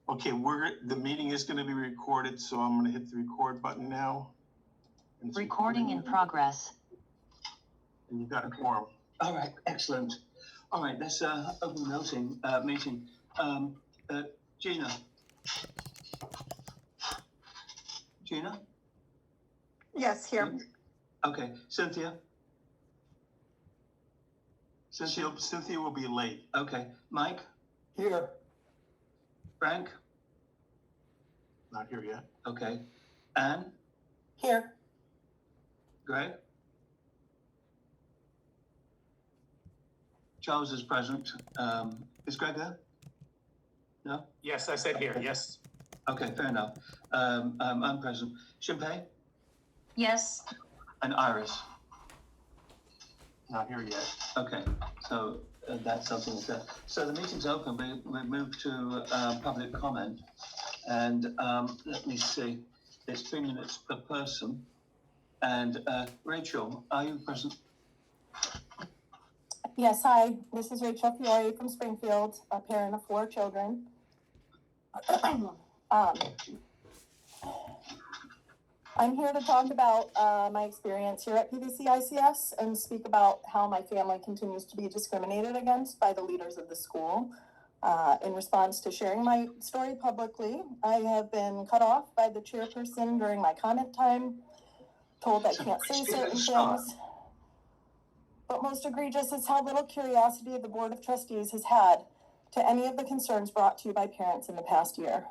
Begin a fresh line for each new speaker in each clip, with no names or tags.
Okay, the meeting is going to be recorded, so I'm going to hit the record button now.
Recording in progress.
And you've got a quorum.
All right, excellent. All right, let's open the meeting. Gina. Gina?
Yes, here.
Okay, Cynthia?
Cynthia will be late.
Okay, Mike?
Here.
Frank?
Not here yet.
Okay. Anne?
Here.
Greg? Charles is present. Is Greg there? No?
Yes, I said here, yes.
Okay, fair enough. I'm present. Shinpei?
Yes.
And Iris?
Not here yet.
Okay, so that's something that's there. So the meeting's open. We move to public comment. And let me see, it's 3 minutes per person. And Rachel, are you present?
Yes, hi. This is Rachel Fiore from Springfield, a parent of 4 children. I'm here to talk about my experience here at PVCICS and speak about how my family continues to be discriminated against by the leaders of the school. In response to sharing my story publicly, I have been cut off by the chairperson during my comment time, told I can't say certain things. But most egregious is how little curiosity the Board of Trustees has had to any of the concerns brought to you by parents in the past year.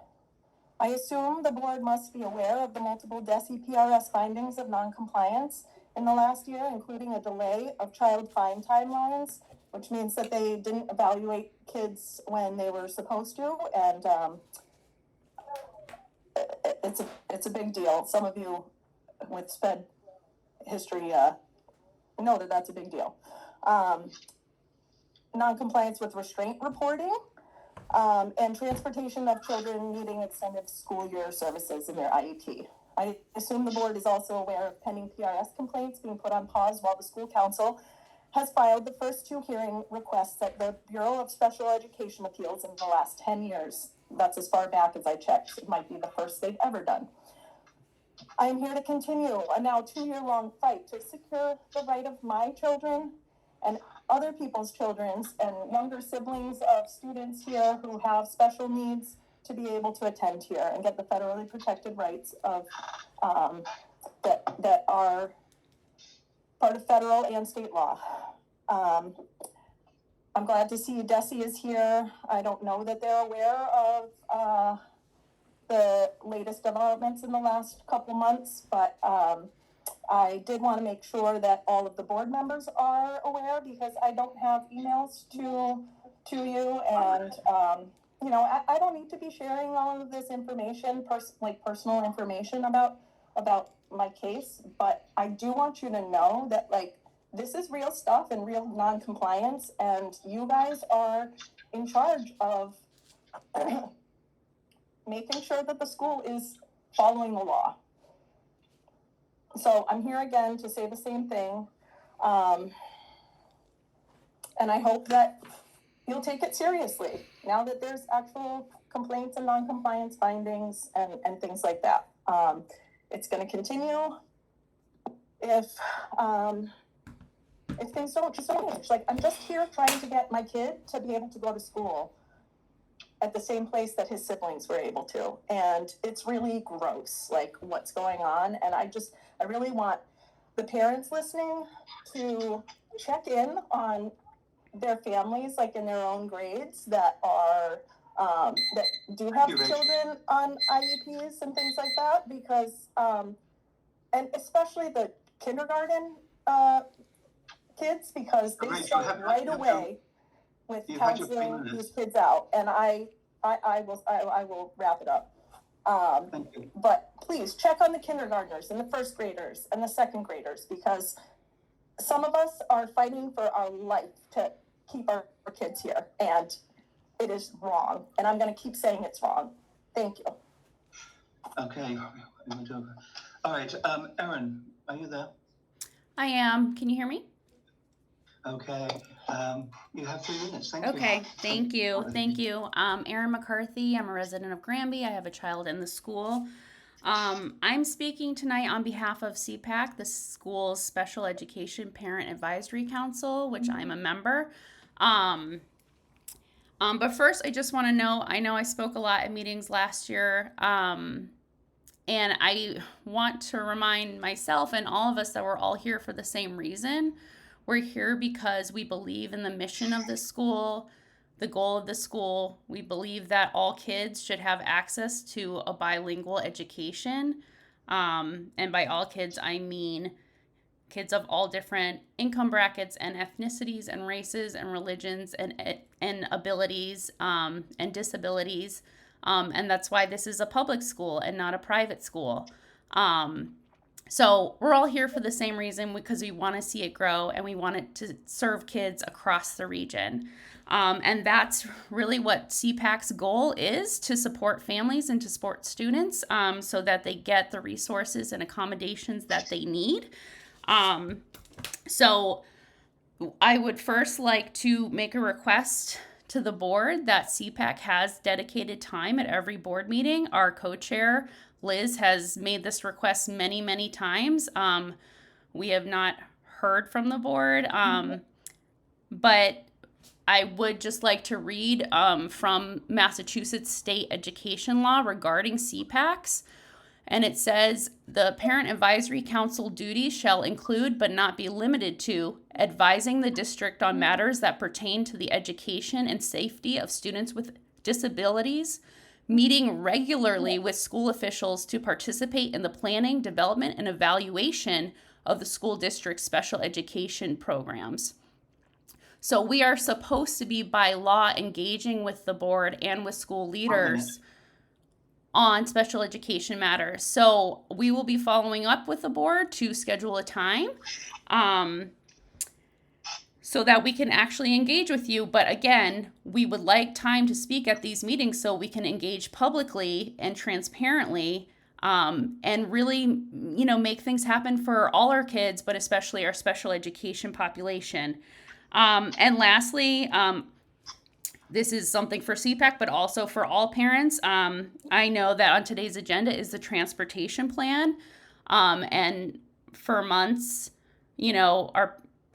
I assume the board must be aware of the multiple DESI PRS findings of noncompliance in the last year, including a delay of child fine timelines, which means that they didn't evaluate kids when they were supposed to, and it's a big deal. Some of you with SPED history know that that's a big deal. Noncompliance with restraint reporting, and transportation of children needing extended school year services in their IEP. I assume the board is also aware of pending PRS complaints being put on pause while the school council has filed the first 2 hearing requests at the Bureau of Special Education Appeals in the last 10 years. That's as far back as I checked. It might be the first they've ever done. I am here to continue a now 2-year-long fight to secure the right of my children and other people's children and younger siblings of students here who have special needs to be able to attend here and get the federally protected rights of that are part of federal and state law. I'm glad to see DESI is here. I don't know that they're aware of the latest developments in the last couple months, but I did want to make sure that all of the board members are aware, because I don't have emails to you, and you know, I don't need to be sharing all of this information, personal information about my case, but I do want you to know that this is real stuff and real non-compliance, and you guys are in charge of making sure that the school is following the law. So I'm here again to say the same thing. And I hope that you'll take it seriously now that there's actual complaints and non-compliance findings and things like that. It's going to continue if things don't change. I'm just here trying to get my kid to be able to go to school at the same place that his siblings were able to. And it's really gross, what's going on. And I really want the parents listening to check in on their families, in their own grades that are, that do have children on IEPs and things like that, because, and especially the kindergarten kids, because they start right away with counseling these kids out, and I will wrap it up. But please check on the kindergartners and the first graders and the second graders, because some of us are fighting for our life to keep our kids here, and it is wrong, and I'm going to keep saying it's wrong. Thank you.
Okay. All right. Erin, are you there?
I am. Can you hear me?
Okay, you have 3 minutes, thank you.
Okay, thank you. Erin McCarthy, I'm a resident of Granby. I have a child in the school. I'm speaking tonight on behalf of CPAC, the school's Special Education Parent Advisory Council, which I'm a member. But first, I just want to know, I know I spoke a lot at meetings last year, and I want to remind myself and all of us that we're all here for the same reason. We're here because we believe in the mission of the school, the goal of the school. We believe that all kids should have access to a bilingual education. And by all kids, I mean kids of all different income brackets and ethnicities and races and religions and abilities and disabilities. And that's why this is a public school and not a private school. So we're all here for the same reason, because we want to see it grow and we want it to serve kids across the region. And that's really what CPAC's goal is, to support families and to support students so that they get the resources and accommodations that they need. So I would first like to make a request to the board that CPAC has dedicated time at every board meeting. Our co-chair, Liz, has made this request many, many times. We have not heard from the board, but I would just like to read from Massachusetts state education law regarding CPACs. And it says, the Parent Advisory Council duties shall include, but not be limited to, advising the district on matters that pertain to the education and safety of students with disabilities, meeting regularly with school officials to participate in the planning, development, and evaluation of the school district's special education programs. So we are supposed to be, by law, engaging with the board and with school leaders on special education matters. So we will be following up with the board to schedule a time so that we can actually engage with you. But again, we would like time to speak at these meetings so we can engage publicly and transparently and really, make things happen for all our kids, but especially our special education population. And lastly, this is something for CPAC, but also for all parents. I know that on today's agenda is the transportation plan. And for months,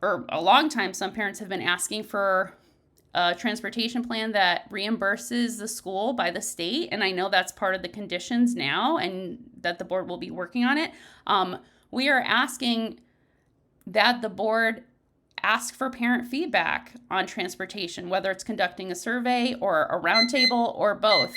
or a long time, some parents have been asking for a transportation plan that reimburses the school by the state. And I know that's part of the conditions now and that the board will be working on it. We are asking that the board ask for parent feedback on transportation, whether it's conducting a survey or a roundtable or both.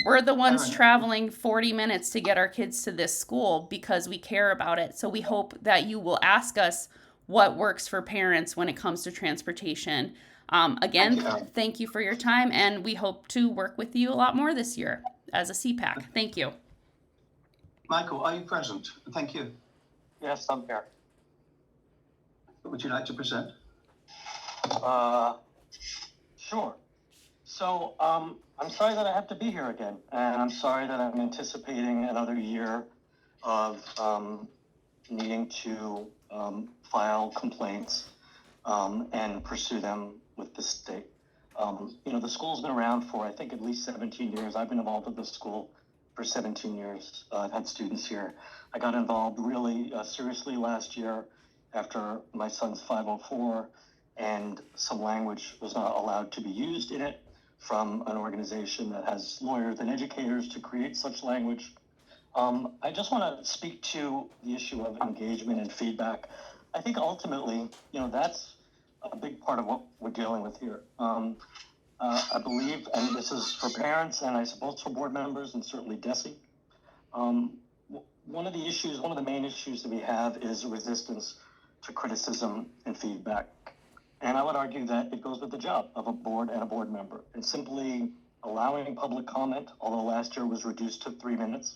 We're the ones traveling 40 minutes to get our kids to this school because we care about it. So we hope that you will ask us what works for parents when it comes to transportation. Again, thank you for your time, and we hope to work with you a lot more this year as a CPAC. Thank you.
Michael, are you present? Thank you.
Yes, I'm here.
Would you like to present?
Sure. So, I'm sorry that I have to be here again, and I'm sorry that I'm anticipating another year of needing to file complaints and pursue them with the state. The school's been around for, I think, at least 17 years. I've been involved with the school for 17 years. I've had students here. I got involved really seriously last year after my son's 504, and some language was not allowed to be used in it from an organization that has lawyers and educators to create such language. I just want to speak to the issue of engagement and feedback. I think ultimately, that's a big part of what we're dealing with here. I believe, and this is for parents and I suppose for board members and certainly DESE, one of the main issues that we have is resistance to criticism and feedback. And I would argue that it goes with the job of a board and a board member. And simply allowing public comment, although last year was reduced to 3 minutes,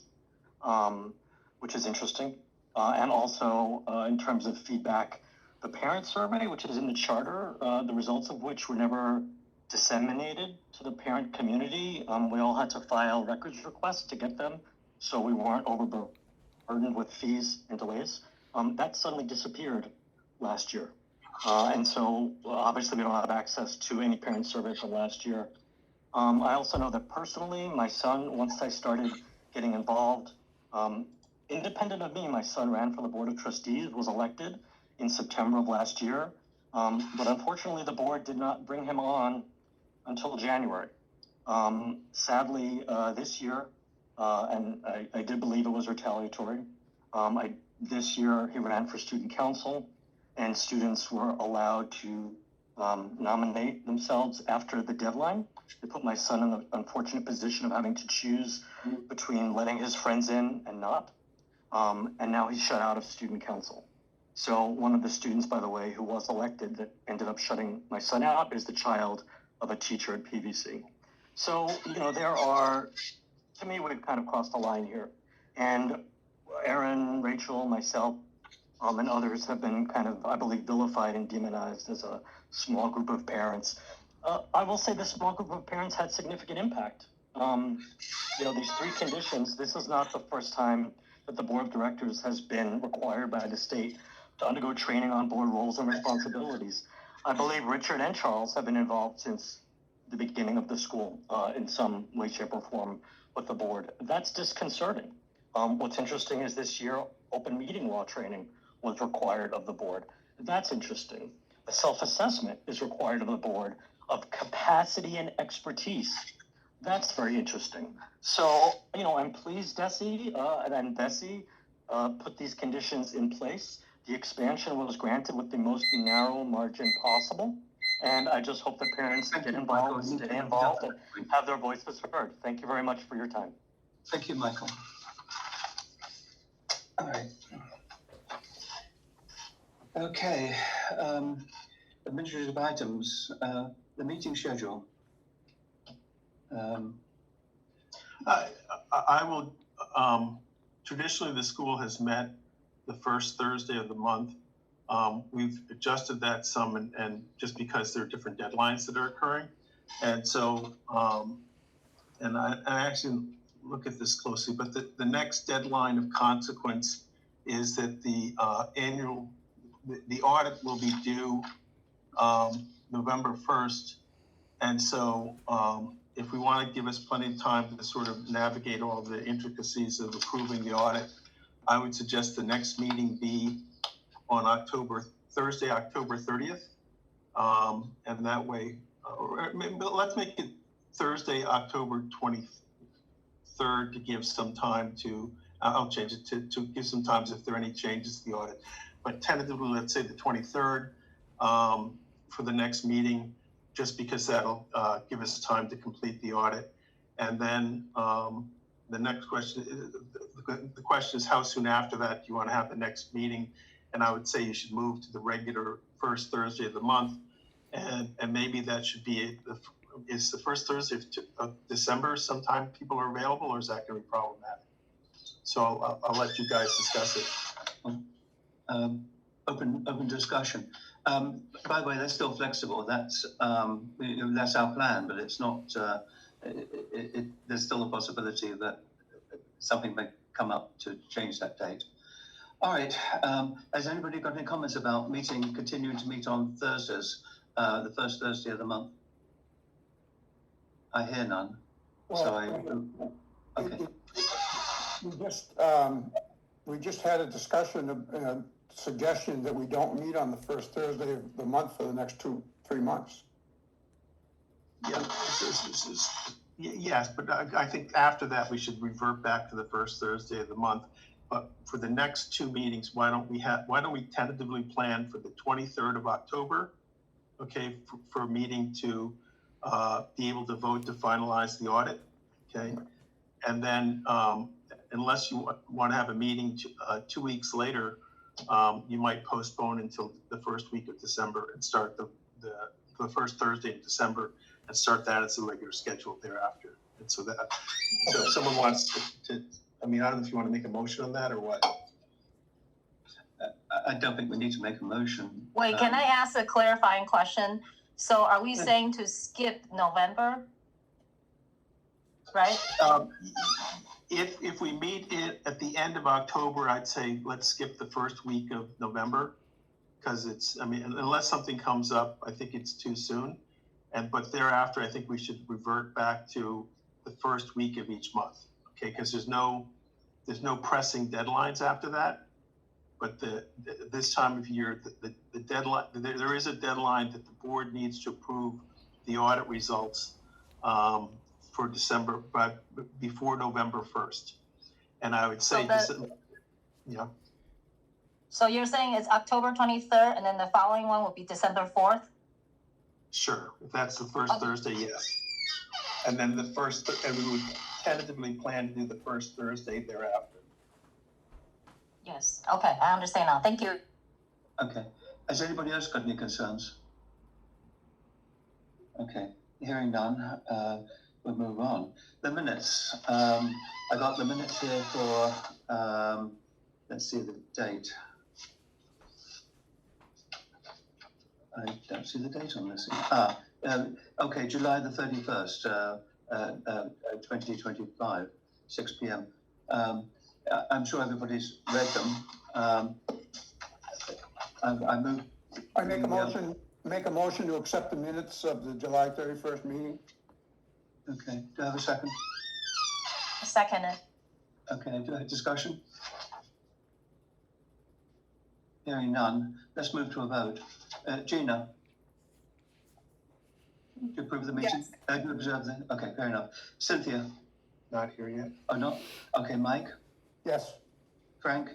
which is interesting. And also in terms of feedback, the parent survey, which is in the charter, the results of which were never disseminated to the parent community. We all had to file records requests to get them, so we weren't overburdened with fees and delays. That suddenly disappeared last year. And so obviously we don't have access to any parent survey from last year. I also know that personally, my son, once I started getting involved, independent of me, my son ran for the Board of Trustees, was elected in September of last year. But unfortunately, the board did not bring him on until January. Sadly, this year, and I did believe it was retaliatory, this year he ran for student council, and students were allowed to nominate themselves after the deadline. They put my son in the unfortunate position of having to choose between letting his friends in and not. And now he's shut out of student council. So one of the students, by the way, who was elected that ended up shutting my son out is the child of a teacher at PVC. So, there are, to me, we've kind of crossed the line here. And Aaron, Rachel, myself, and others have been kind of, I believe, vilified and demonized as a small group of parents. I will say this small group of parents had significant impact. These three conditions, this is not the first time that the board of directors has been required by the state to undergo training on board roles and responsibilities. I believe Richard and Charles have been involved since the beginning of the school in some way, shape, or form with the board. That's disconcerting. What's interesting is this year, open meeting law training was required of the board. That's interesting. A self-assessment is required of the board of capacity and expertise. That's very interesting. So, I'm pleased Desi and Bessie put these conditions in place. The expansion was granted with the most narrow margin possible. And I just hope the parents get involved, stay involved, and have their voices heard. Thank you very much for your time.
Thank you, Michael. All right. Okay, administrative items, the meeting schedule.
I will, traditionally, the school has met the first Thursday of the month. We've adjusted that some and just because there are different deadlines that are occurring. And so, and I actually look at this closely, but the next deadline of consequence is that the audit will be due November 1st. And so if we want to give us plenty of time to sort of navigate all the intricacies of approving the audit, I would suggest the next meeting be on Thursday, October 30th. And that way, let's make it Thursday, October 23rd to give some time to, I'll change it to give some time if there are any changes to the audit. But tentatively, let's say the 23rd for the next meeting, just because that'll give us time to complete the audit. And then the next question, the question is how soon after that do you want to have the next meeting? And I would say you should move to the regular first Thursday of the month. And maybe that should be, is the first Thursday of December sometime people are available, or is that going to be problematic? So I'll let you guys discuss it.
Open discussion. By the way, that's still flexible. That's our plan, but it's not. There's still a possibility that something may come up to change that date. All right. Has anybody got any comments about continuing to meet on Thursdays, the first Thursday of the month? I hear none. Okay.
We just had a discussion of suggestion that we don't meet on the first Thursday of the month for the next 2-3 months.
Yeah, yes, but I think after that we should revert back to the first Thursday of the month. But for the next two meetings, why don't we tentatively plan for the 23rd of October, okay, for a meeting to be able to vote to finalize the audit, okay? And then unless you want to have a meeting 2 weeks later, you might postpone until the first week of December and start the first Thursday in December and start that as a regular schedule thereafter. And so if someone wants to, I don't know if you want to make a motion on that or what.
I don't think we need to make a motion.
Wait, can I ask a clarifying question? So are we saying to skip November? Right?
If we meet it at the end of October, I'd say let's skip the first week of November. because I mean, unless something comes up, I think it's too soon. But thereafter, I think we should revert back to the first week of each month, okay? Because there's no pressing deadlines after that. But this time of year, the deadline, there is a deadline that the board needs to approve the audit results for December, but before November 1st. And I would say, yeah.
So you're saying it's October 23rd, and then the following one will be December 4th?
Sure, if that's the first Thursday, yes. And then and we would tentatively plan to do the first Thursday thereafter.
Yes, okay, I understand now, thank you.
Okay. Has anybody else got any concerns? Okay, hearing none, we'll move on. The minutes. I got the minutes here for, let's see the date. I don't see the date on this. Okay, July the 31st, 2025, 6 p.m. I'm sure everybody's read them.
I make a motion to accept the minutes of the July 31st meeting.
Okay, do I have a second?
Second it.
Okay, do I have discussion? Hearing none, let's move to a vote. Gina? Do you approve the meeting?
Yes.
Do you observe the, okay, fair enough. Cynthia?
Not here yet.
Oh, no? Okay, Mike?
Yes.
Frank?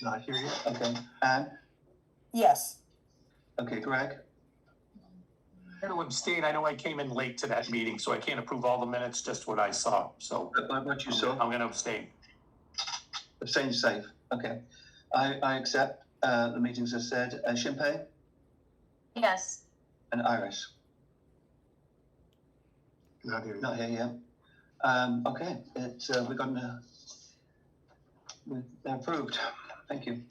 Not here yet.
Okay, Anne?
Yes.
Okay, Greg?
I'm going to abstain. I know I came in late to that meeting, so I can't approve all the minutes, just what I saw. So
What you saw?
I'm going to abstain.
Abstain safe, okay. I accept, the meetings as said. Shinpei
Yes,
and Iris?
Not here yet.
Not here yet. Okay, they're approved. Thank you.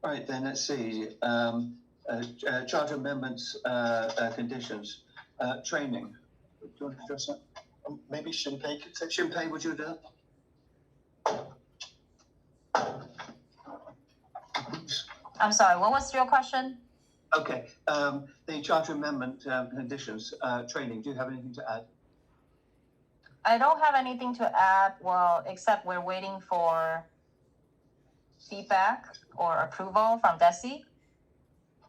All right, then let's see. Charter amendments, conditions, training. Do you want to address that?
Maybe Shinpei could say.
Shinpei, would you do that?
I'm sorry, what was your question?
Okay, the charter amendment, conditions, training, do you have anything to add?
I don't have anything to add, well, except we're waiting for feedback or approval from DESI.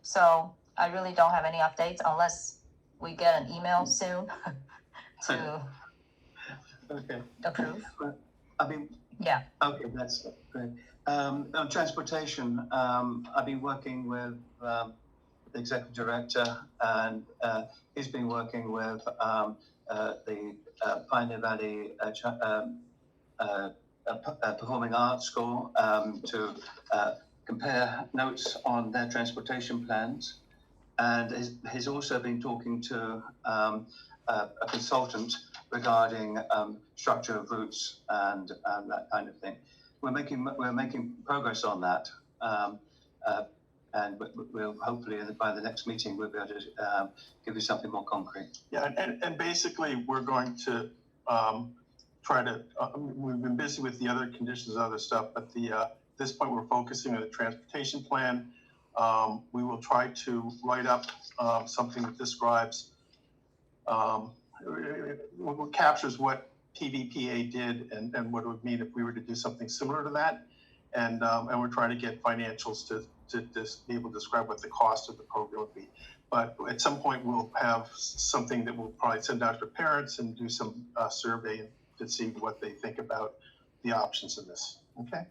So I really don't have any updates unless we get an email soon to
Okay.
approve.
I mean,
Yeah,
okay, that's great. On transportation, I've been working with the executive director, and he's been working with the Pioneer Valley Performing Arts School to compare notes on their transportation plans. And he's also been talking to a consultant regarding structure of routes and that kind of thing. We're making progress on that, and we'll hopefully by the next meeting we'll be able to give you something more concrete.
Yeah, and basically we're going to try to. We've been busy with the other conditions and other stuff, but at this point we're focusing on the transportation plan. We will try to write up something that describes, what captures what PVPA did and what it would mean if we were to do something similar to that. And we're trying to get financials to be able to describe what the cost of the program would be. But at some point we'll have something that we'll probably send out to parents and do some survey to see what they think about the options in this. Okay.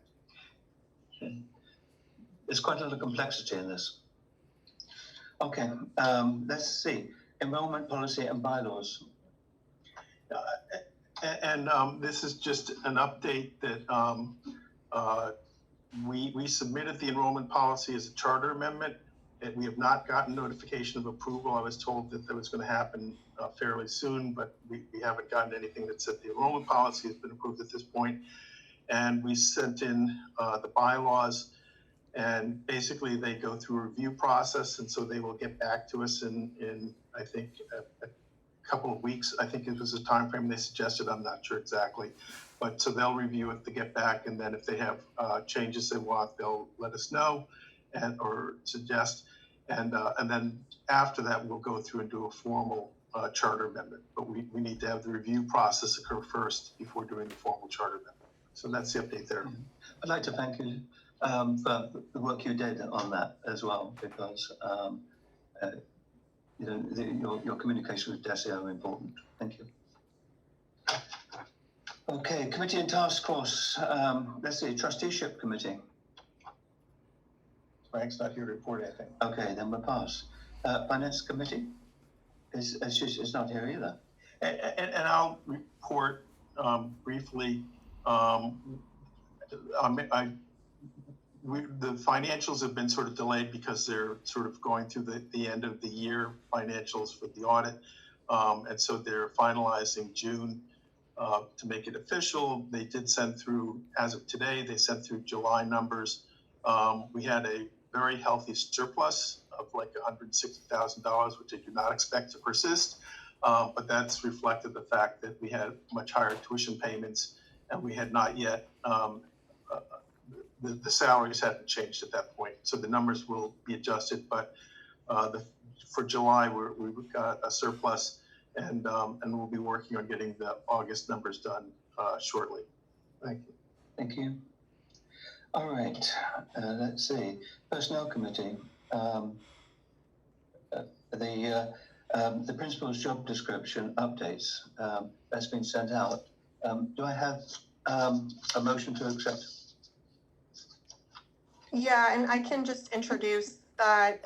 There's quite a lot of complexity in this. Okay, let's see. Enrollment policy and bylaws.
This is just an update that we submitted the enrollment policy as a charter amendment, and we have not gotten notification of approval. I was told that was going to happen fairly soon, but we haven't gotten anything that said the enrollment policy has been approved at this point. And we sent in the bylaws, and basically they go through a review process, and so they will get back to us in I think a couple of weeks. I think it was a time frame they suggested. I'm not sure exactly, but so they'll review it to get back, and then if they have changes they want, they'll let us know, or suggest. And then after that, we'll go through and do a formal charter amendment. But we need to have the review process occur first before doing the formal charter amendment. So that's the update there.
I'd like to thank you for the work you did on that as well, because you know, your communication with DESE are important. Thank you. Okay, committee and task force. Let's see, trusteeship committee.
Frank's not here to report anything.
Okay, then we'll pass. Finance committee is not here either.
And I'll report briefly. The financials have been sort of delayed because they're sort of going through the end of the year financials for the audit. And so they're finalizing June to make it official. They did send through, as of today, they sent through July numbers. We had a very healthy surplus of like $160,000, which I do not expect to persist. But that's reflected the fact that we had much higher tuition payments, and we had not yet, the salaries hadn't changed at that point. So the numbers will be adjusted, but for July, we've got a surplus, and we'll be working on getting the August numbers done shortly. Thank you.
Thank you. All right, let's see. Personnel committee. The principal's job description updates that's been sent out. Do I have a motion to accept?
Yeah, and I can just introduce that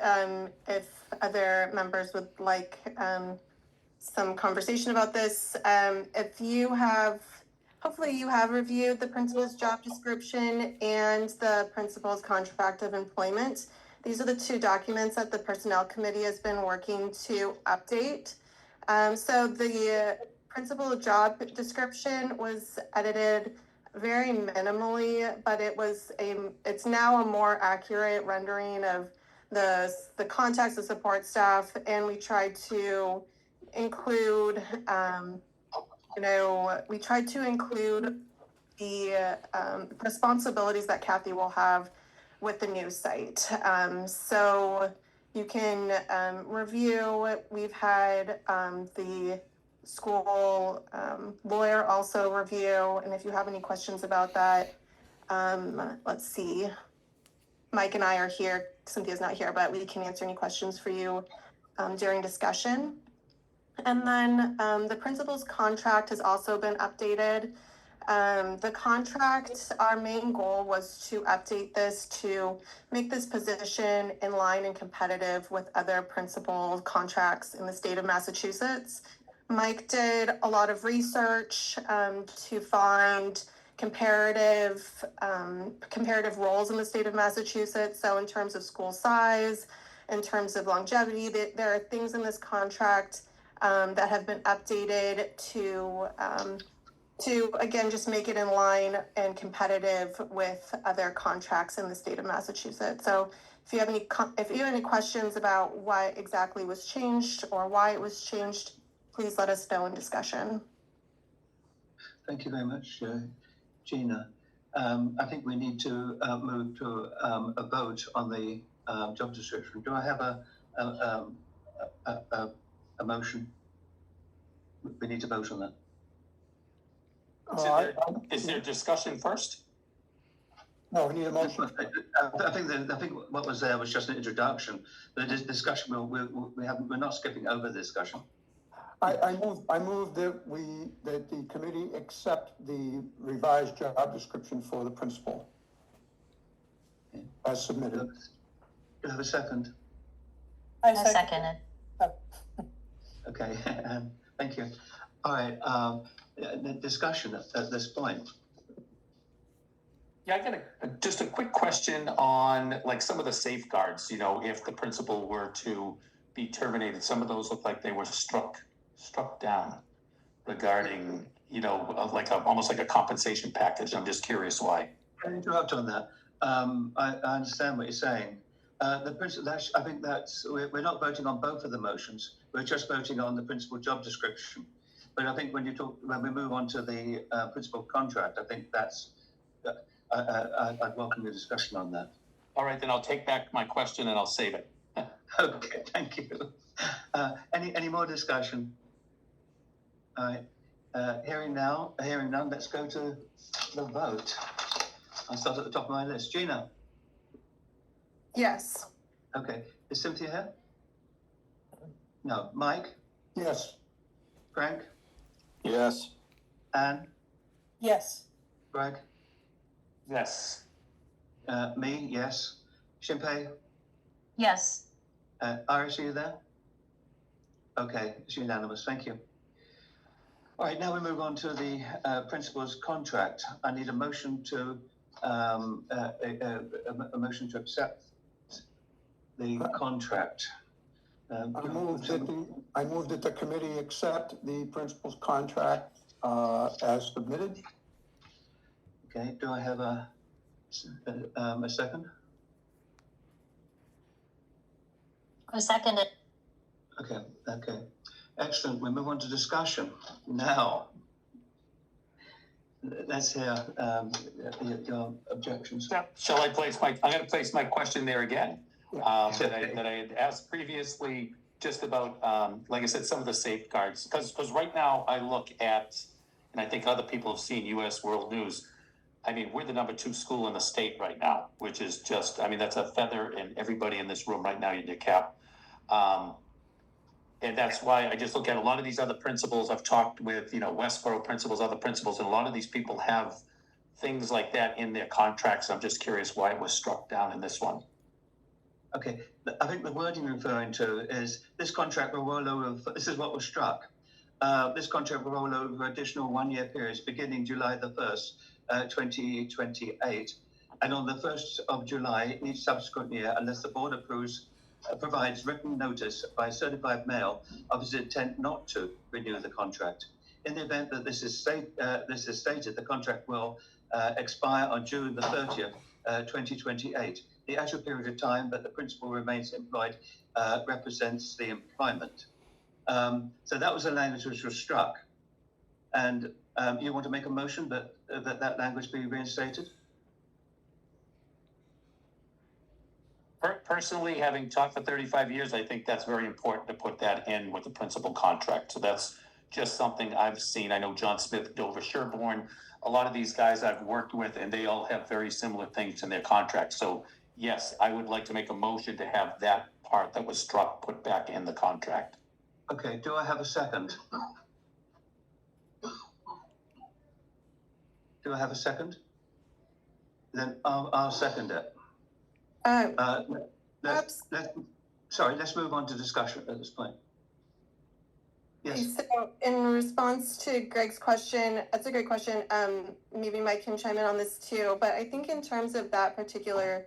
if other members would like some conversation about this. If you have, hopefully you have reviewed the principal's job description and the principal's contract of employment. These are the two documents that the Personnel Committee has been working to update. So the principal job description was edited very minimally, but it's now a more accurate rendering of the context, the support staff, and we tried to include, the responsibilities that Kathy will have with the new site. So you can review. We've had the school lawyer also review, and if you have any questions about that, let's see. Mike and I are here. Cynthia's not here, but we can answer any questions for you during discussion. And then the principal's contract has also been updated. The contract, our main goal was to update this to make this position in line and competitive with other principal contracts in the state of Massachusetts. Mike did a lot of research to find comparative roles in the state of Massachusetts. So in terms of school size, in terms of longevity, there are things in this contract that have been updated to again just make it in line and competitive with other contracts in the state of Massachusetts. So if you have any questions about what exactly was changed or why it was changed, please let us know in discussion.
Thank you very much, Gina. I think we need to move to a vote on the job description. Do I have a motion? We need to vote on that.
Is there discussion first?
No, we need a motion.
I think what was there was just an introduction. The discussion we're not skipping over the discussion.
I move that the committee accept the revised job description for the principal as submitted.
Do you have a second?
I second it.
Okay, thank you. All right, the discussion at this point.
Yeah, I got just a quick question on like some of the safeguards, you know, if the principal were to be terminated, some of those look like they were struck down regarding, you know, almost like a compensation package. I'm just curious why.
Can I interrupt on that? I understand what you're saying. The principal, I think we're not voting on both of the motions. We're just voting on the principal job description. But I think when we move on to the principal contract, I think I'd welcome the discussion on that.
All right, then I'll take back my question and I'll save it.
Okay, thank you. Any more discussion? All right, hearing none, let's go to the vote. I'll start at the top of my list. Gina?
Yes.
Okay, is Cynthia here? No. Mike?
Yes.
Frank?
Yes.
Anne?
Yes.
Greg?
Yes.
Me, yes. Shinpei?
Yes,
Iris, are you there? Okay, it's unanimous, thank you. All right, now we move on to the principal's contract. I need a motion to a motion to accept the contract.
I move that the committee accept the principal's contract as submitted.
Okay, do I have a second?
I second it.
Okay. Excellent. We move on to discussion. Now, let's hear your objections.
Yeah. Shall I I'm gonna place my question there again. That I had asked previously, just about, like I said, some of the safeguards, because right now I look at, and I think other people have seen US World News. I mean, we're the #2 school in the state right now, which is just, I mean, that's a feather in everybody in this room right now in your cap. And that's why I just look at a lot of these other principals. I've talked with, Westboro principals, other principals, and a lot of these people have things like that in their contracts. I'm just curious why it was struck down in this one.
Okay, I think the wording you're referring to is this contract will roll over, this is what was struck. This contract will roll over additional 1-year periods beginning July the 1st, 2028. And on the 1st of July, each subsequent year, unless the board provides written notice by certified mail of its intent not to renew the contract. In the event that this is stated, the contract will expire on June the 30th, 2028. The actual period of time that the principal remains employed represents the employment. So that was the language which was struck. And you want to make a motion that that language be reinstated?
Personally, having taught for 35 years, I think that's very important to put that in with the principal contract. So that's just something I've seen. I know John Smith, Dover Sherborne, a lot of these guys I've worked with, and they all have very similar things in their contracts. So yes, I would like to make a motion to have that part that was struck put back in the contract.
Okay, do I have a second? Do I have a second? Then I'll second it. Let's move on to discussion at this point. Yes.
So in response to Greg's question, that's a great question. Maybe Mike can chime in on this too, but I think in terms of that particular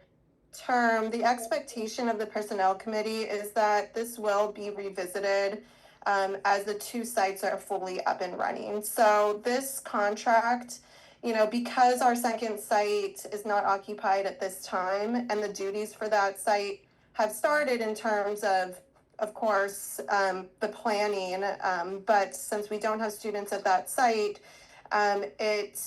term, the expectation of the personnel committee is that this will be revisited as the 2 sites are fully up and running. So this contract, because our second site is not occupied at this time and the duties for that site have started in terms of course, the planning, but since we don't have students at that site, it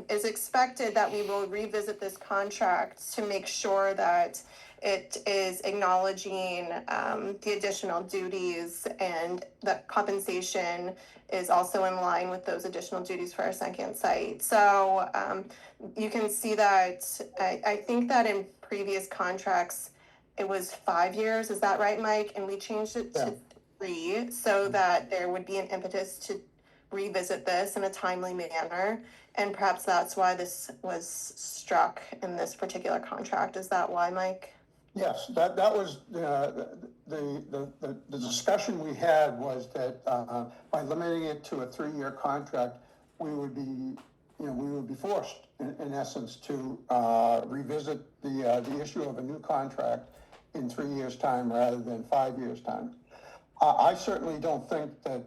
is expected that we will revisit this contract to make sure that it is acknowledging the additional duties and that compensation is also in line with those additional duties for our second site. So you can see that I think that in previous contracts, it was 5 years. Is that right, Mike? And we changed it to 3 so that there would be an impetus to revisit this in a timely manner. And perhaps that's why this was struck in this particular contract. Is that why, Mike?
Yes, that was the discussion we had was that by limiting it to a 3-year contract, we would be forced in essence to revisit the issue of a new contract in 3 years' time rather than 5 years' time. I certainly don't think that,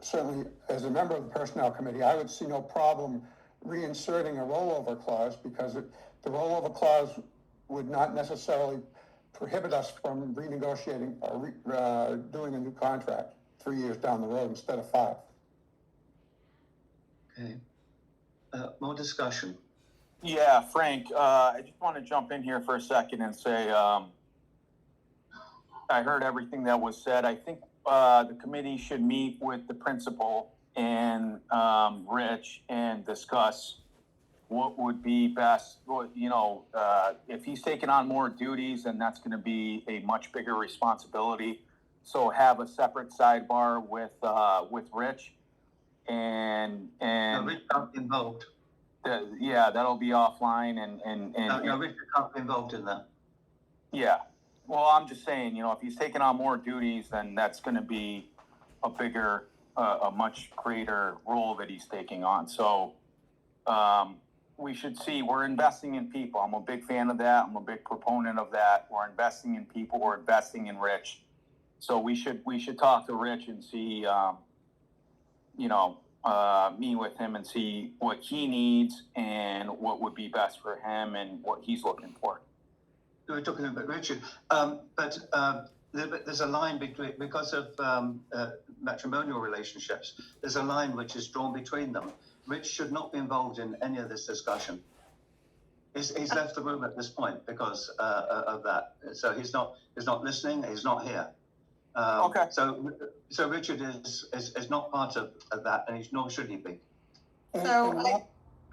certainly as a member of the Personnel Committee, I would see no problem reinserting a rollover clause because the rollover clause would not necessarily prohibit us from renegotiating or doing a new contract 3 years down the road instead of 5.
Okay. More discussion.
Yeah, Frank, I just want to jump in here for a second and say, I heard everything that was said. I think, the committee should meet with the principal and, Rich and discuss what would be best. Well, you know, if he's taking on more duties, then that's going to be a much bigger responsibility. So have a separate sidebar with Rich and,
No, Rich can't be involved.
yeah, that'll be offline
No, Rich can't be involved in that.
yeah. Well, I'm just saying, you know, if he's taking on more duties, then that's going to be a bigger, a much greater role that he's taking on. So, we should see, we're investing in people. I'm a big fan of that. I'm a big proponent of that. We're investing in people. We're investing in Rich. So we should talk to Rich and see, you know, meet with him and see what he needs and what would be best for him and what he's looking for.
We're talking about Richard, but there's a line between, because of matrimonial relationships, there's a line which is drawn between them. Rich should not be involved in any of this discussion. He's left the room at this point because of that. So he's not listening. He's not here.
Okay.
So Richard is not part of that, and nor should he be.
And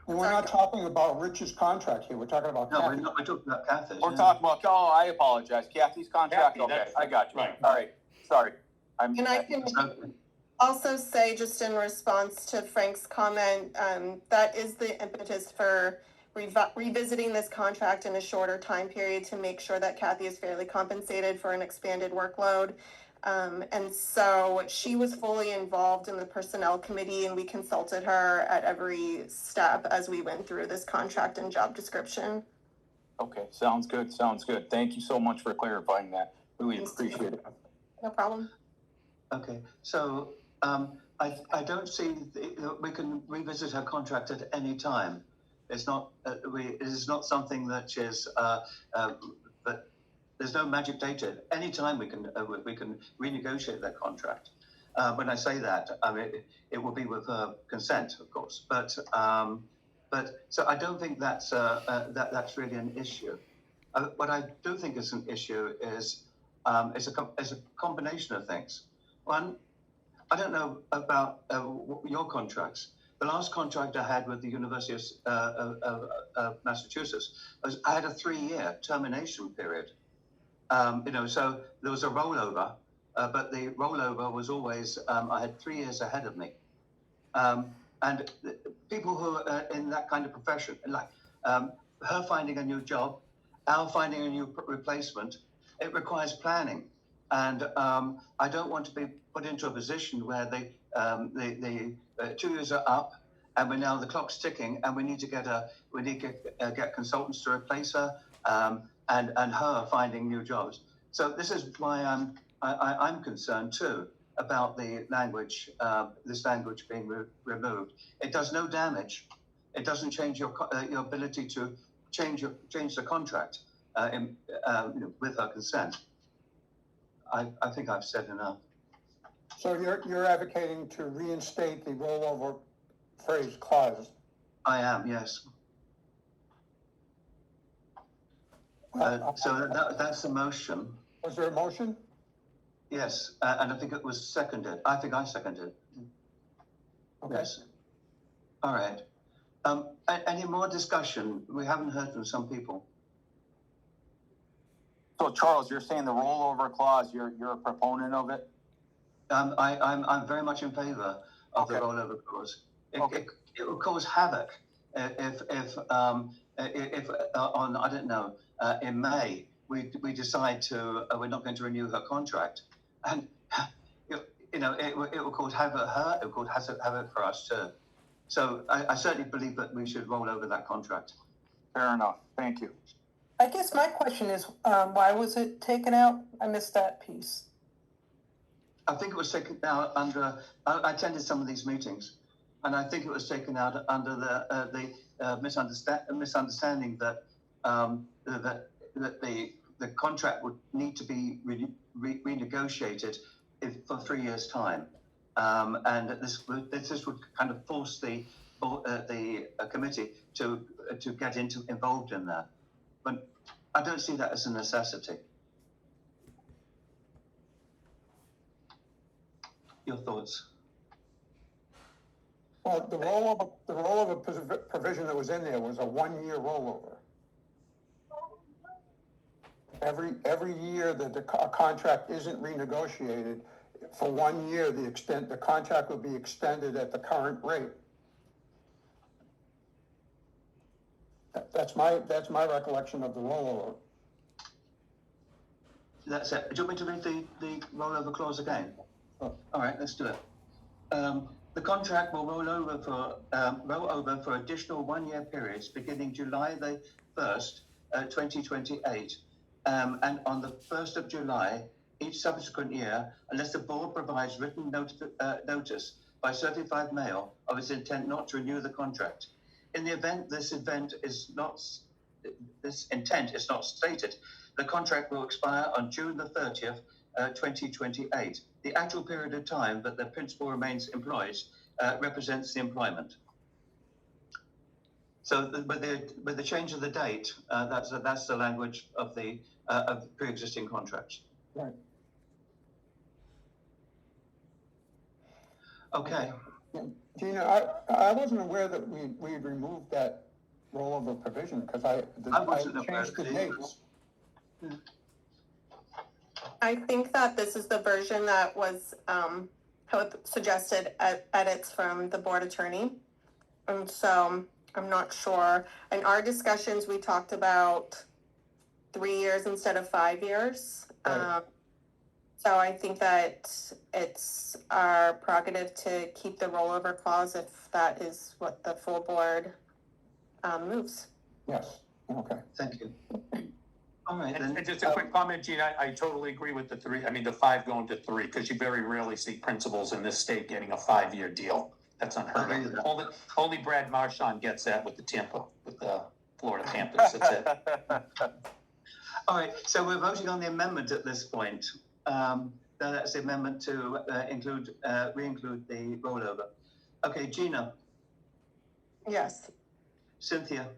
we're not talking about Rich's contract here. We're talking about
No,
Kathy.
we're talking about Kathy.
We're talking about, oh, I apologize. Kathy's contract?
Kathy,
Okay,
that's-
I got you.
right.
All right, sorry.
And I can also say, just in response to Frank's comment, that is the impetus for revisiting this contract in a shorter time period to make sure that Kathy is fairly compensated for an expanded workload. And so she was fully involved in the personnel committee, and we consulted her at every step as we went through this contract and job description.
Okay, sounds good, sounds good. Thank you so much for clarifying that. Really
Thanks.
appreciate it.
No problem.
Okay, so I don't see we can revisit her contract at any time. It's not it is not something that is that there's no magic date. Any time we can renegotiate that contract. When I say that, I mean it will be with her consent, of course. But so I don't think that's really an issue. What I do think is an issue is a combination of things. One, I don't know about your contracts. The last contract I had with the University of Massachusetts I had a 3-year termination period. So there was a rollover, but the rollover was always I had 3 years ahead of me. And people who are in that kind of profession, like her finding a new job, our finding a new replacement, it requires planning. And I don't want to be put into a position where the 2 years are up, and the clock's ticking, and we need to get consultants to replace her, and her finding new jobs. So this is why I'm concerned too about the language, this language being removed. It does no damage. It doesn't change your ability to change the contract with her consent. I think I've said enough.
So you're advocating to reinstate the rollover phrase clause?
I am, yes. So that's the motion.
Was there a motion?
Yes, and I think it was seconded. I think I seconded.
Okay.
Yes. All right. Any more discussion? We haven't heard from some people.
So Charles, you're saying the rollover clause, you're a proponent of it?
I'm very much in favor of the
Okay.
rollover clause.
Okay.
It will cause havoc if on I don't know in May we decide to we're not going to renew her contract, and it will cause havoc for her. It will cause havoc for us too. So I certainly believe that we should roll over that contract.
Fair enough. Thank you.
I guess my question is, why was it taken out? I missed that piece.
I think it was taken out under. I attended some of these meetings, and I think it was taken out under the misunderstanding that the contract would need to be renegotiated for 3 years' time, and this would kind of force the committee to to get involved in that. But I don't see that as a necessity. Your thoughts?
Well, the rollover provision that was in there was a 1-year rollover. Every year that a contract isn't renegotiated, for 1 year, the contract will be extended at the current rate. That's my recollection of the rollover.
That's it. Do you want me to read the rollover clause again?
Oh.
All right, let's do it. The contract will roll over for additional 1-year periods beginning July the 1st, 2028, and on the 1st of July each subsequent year, unless the board provides written notice by certified mail of its intent not to renew the contract. In the event this intent is not stated, the contract will expire on June the 30th, 2028. The actual period of time that the principal remains employed represents the employment. So with the change of the date, that's the language of the pre-existing contracts.
Right.
Okay.
Gina, I wasn't aware that we had removed that rollover provision because I changed the dates.
I think that this is the version that was suggested edits from the board attorney. And so I'm not sure. In our discussions, we talked about 3 years instead of 5 years.
Right.
So I think that it's our prerogative to keep the rollover clause if that is what the full board moves.
Yes, okay.
Thank you. All right, then.
And just a quick comment, Gina, I totally agree with the 5 going to 3, because you very rarely see principals in this state getting a 5-year deal. That's unheard of. Only Brad Marchand gets that with the Florida Panthers, that's it.
All right, so we're voting on the amendment at this point. That's the amendment to re-include the rollover. Okay, Gina.
Yes.
Cynthia?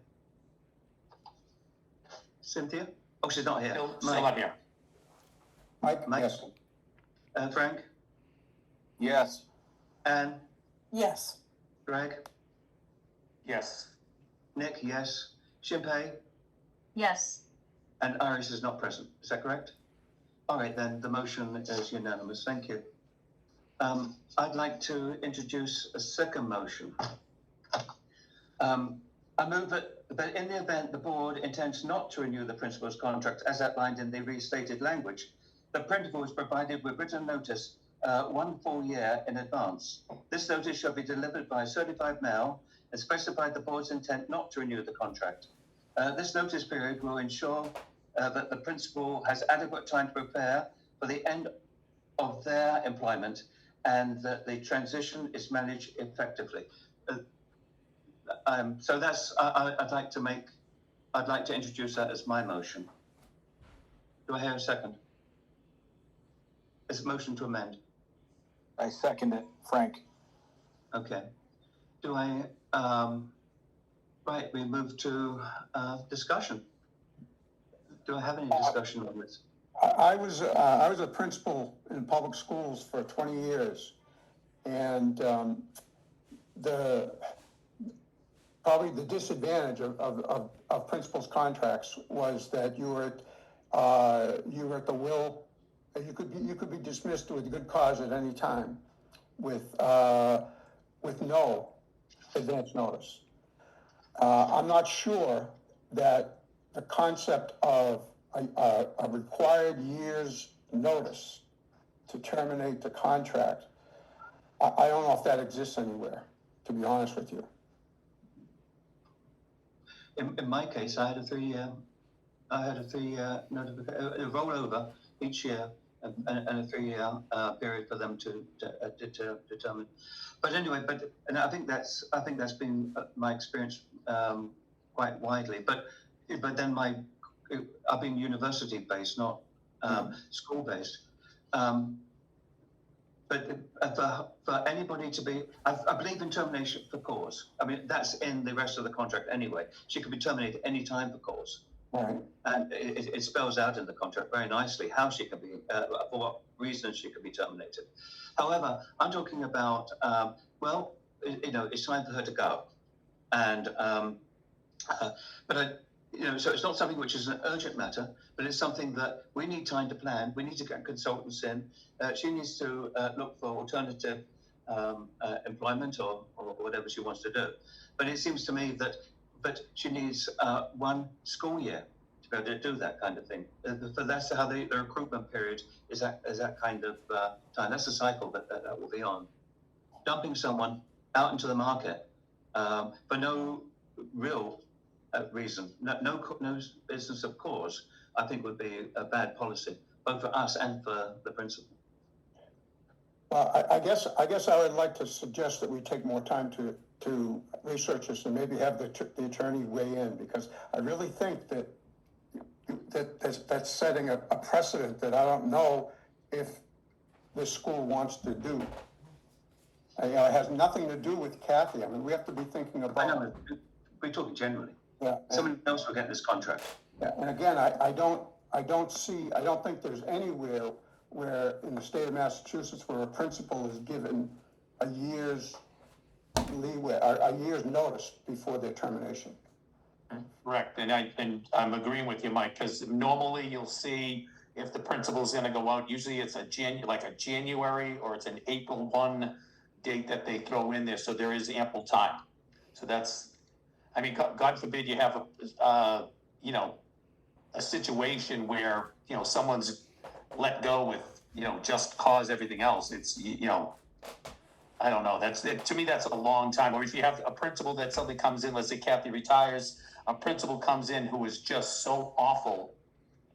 Oh, she's not here.
Still not here.
Mike?
Yes. Frank?
Yes.
Anne?
Yes.
Greg?
Yes.
Nick, yes. Shinpei?
Yes.
And Iris is not present. Is that correct? All right, then the motion is unanimous. Thank you. I'd like to introduce a second motion. I move that in the event the board intends not to renew the principal's contract as outlined in the restated language, the principal is provided with written notice 1 full year in advance. This notice shall be delivered by certified mail and specify the board's intent not to renew the contract. This notice period will ensure that the principal has adequate time to prepare for the end of their employment and that the transition is managed effectively. So that's, I'd like to introduce that as my motion. Do I hear a second? It's a motion to amend.
I second it, Frank.
Okay. Do I, right, we move to discussion. Do I have any discussion on this?
I was a principal in public schools for 20 years, and probably the disadvantage of principals' contracts was that you were at the will. You could be dismissed with good cause at any time, with no advance notice. I'm not sure that the concept of a required year's notice to terminate the contract, I don't know if that exists anywhere, to be honest with you.
In my case, I had a 3-year notification, a rollover each year, and a 3-year period for them to determine. But anyway, and I think that's been my experience quite widely. But then I've been university based, not school based. But for anybody to be, I believe in termination for cause. I mean, that's in the rest of the contract anyway. She can be terminated any time for cause.
Right.
And it spells out in the contract very nicely how she can be, for what reasons she can be terminated. However, I'm talking about, well, it's time for her to go. And, so it's not something which is an urgent matter, but it's something that we need time to plan. We need to get consultants in. She needs to look for alternative employment or whatever she wants to do. But it seems to me that she needs one school year to be able to do that kind of thing. That's how the recruitment period is that kind of time. That's the cycle that will be on. Dumping someone out into the market for no real reason, no business of cause, I think would be a bad policy, both for us and for the principal.
Well, I guess I would like to suggest that we take more time to research this and maybe have the attorney weigh in, because I really think that's setting a precedent that I don't know if this school wants to do. It has nothing to do with Kathy. I mean, we have to be thinking about.
I know, we're talking generally.
Yeah.
Someone else will get this contract.
Yeah, and again, I don't think there's anywhere where in the state of Massachusetts where a principal is given a year's leeway, or a year's notice before their termination.
Correct, and I'm agreeing with you, Mike, because normally you'll see if the principal's gonna go out, usually it's a January or it's an April 1 date that they throw in there, so there is ample time. So that's, I mean, God forbid you have a situation where, someone's let go with, just cause everything else. It's, I don't know, to me, that's a long time. Or if you have a principal that suddenly comes in, let's say Kathy retires, a principal comes in who is just so awful,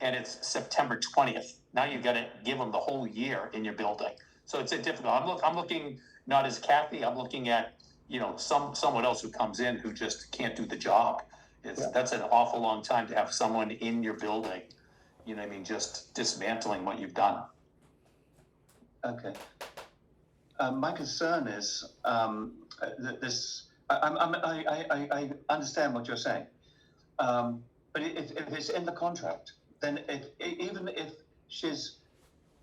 and it's September 20th. Now you've got to give them the whole year in your building. So it's a difficult, I'm looking not as Kathy, I'm looking at, someone else who comes in who just can't do the job. That's an awful long time to have someone in your building, just dismantling what you've done.
Okay. My concern is that this. I understand what you're saying, but if it's in the contract, then even if she's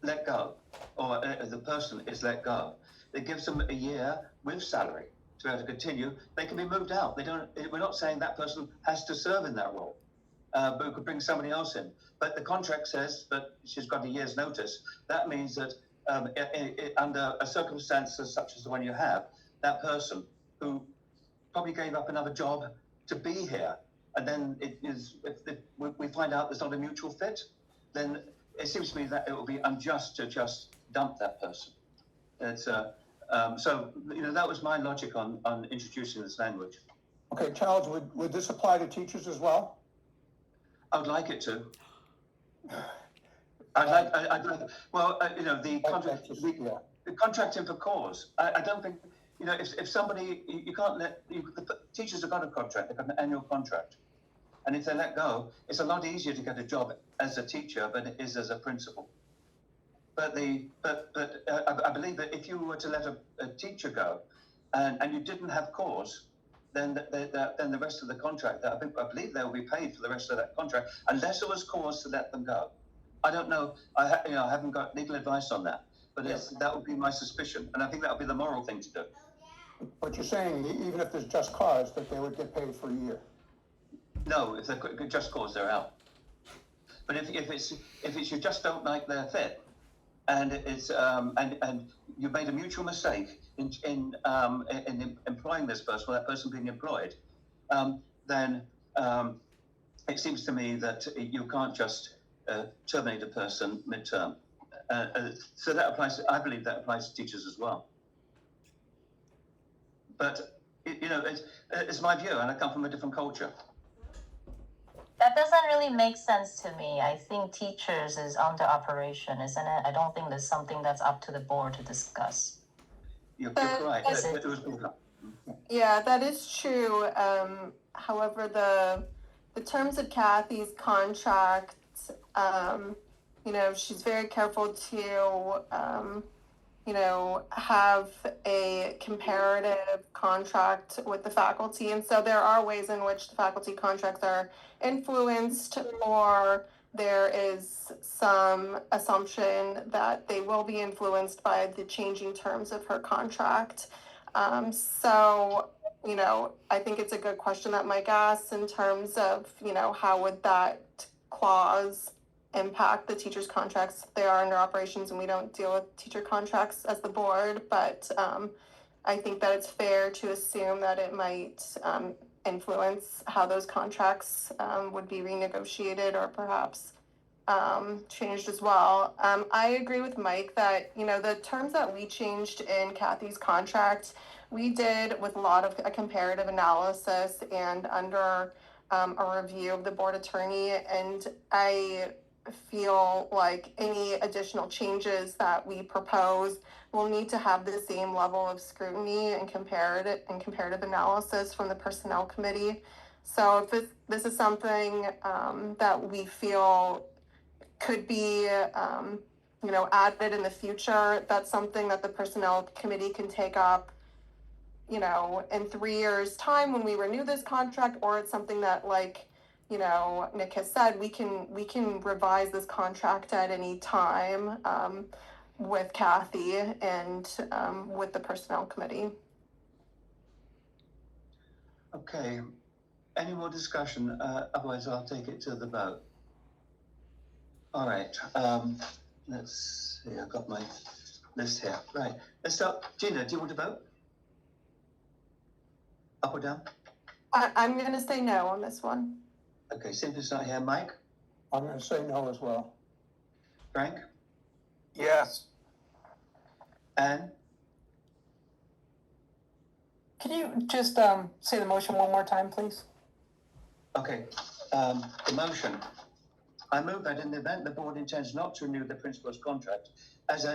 let go, or the person is let go, it gives them a year with salary to be able to continue. They can be moved out. We're not saying that person has to serve in that role, but we could bring somebody else in. But the contract says that she's got a year's notice. That means that under a circumstance such as the one you have, that person who probably gave up another job to be here, and then if we find out there's not a mutual fit, then it seems to me that it will be unjust to just dump that person. It's so that was my logic on introducing this language.
Okay, Charles, would this apply to teachers as well?
I would like it to. I'd like. Well, the contract. The contracting for cause. I don't think if somebody you can't let the teachers have got a contract. They've got an annual contract, and if they're let go, it's a lot easier to get a job as a teacher than it is as a principal. But I believe that if you were to let a teacher go, and you didn't have cause, then the rest of the contract, I believe they will be paid for the rest of that contract, unless there was cause to let them go. I don't know. I haven't got legal advice on that, but that would be my suspicion, and I think that would be the moral thing to do.
But you're saying even if there's just cause, that they would get paid for a year?
No, if they're just cause, they're out. But if it's you just don't like their fit, and it's and you made a mutual mistake in employing this person, or that person being employed, then it seems to me that you can't just terminate a person midterm. So that applies. I believe that applies to teachers as well. But it's my view, and I come from a different culture.
That doesn't really make sense to me. I think teachers is under operation, isn't it? I don't think there's something that's up to the board to discuss.
You're right.
Yeah, that is true. However, the terms of Kathy's contract, she's very careful to, have a comparative contract with the faculty. And so there are ways in which the faculty contracts are influenced, or there is some assumption that they will be influenced by the changing terms of her contract. So, I think it's a good question that Mike asked in terms of, how would that clause impact the teachers' contracts? They are under operations and we don't deal with teacher contracts as the board, but I think that it's fair to assume that it might influence how those contracts would be renegotiated or perhaps changed as well. I agree with Mike that, the terms that we changed in Kathy's contract, we did with a lot of a comparative analysis and under a review of the board attorney. And I feel like any additional changes that we propose will need to have the same level of scrutiny and comparative analysis from the personnel committee. So if this is something that we feel could be added in the future, that's something that the personnel committee can take up in 3 years' time when we renew this contract, or it's something that, like Nick has said, we can revise this contract at any time with Kathy and with the personnel committee.
Okay, any more discussion? Otherwise I'll take it to the vote. All right, let's see, I've got my list here. Right, let's start. Gina, do you want to vote? Up or down?
I'm going to say no on this one.
Okay, Cynthia's not here. Mike?
I'm gonna say no as well.
Frank?
Yes.
Anne?
Can you just say the motion one more time, please?
Okay, the motion. I move that in the event the board intends not to renew the principal's contract, as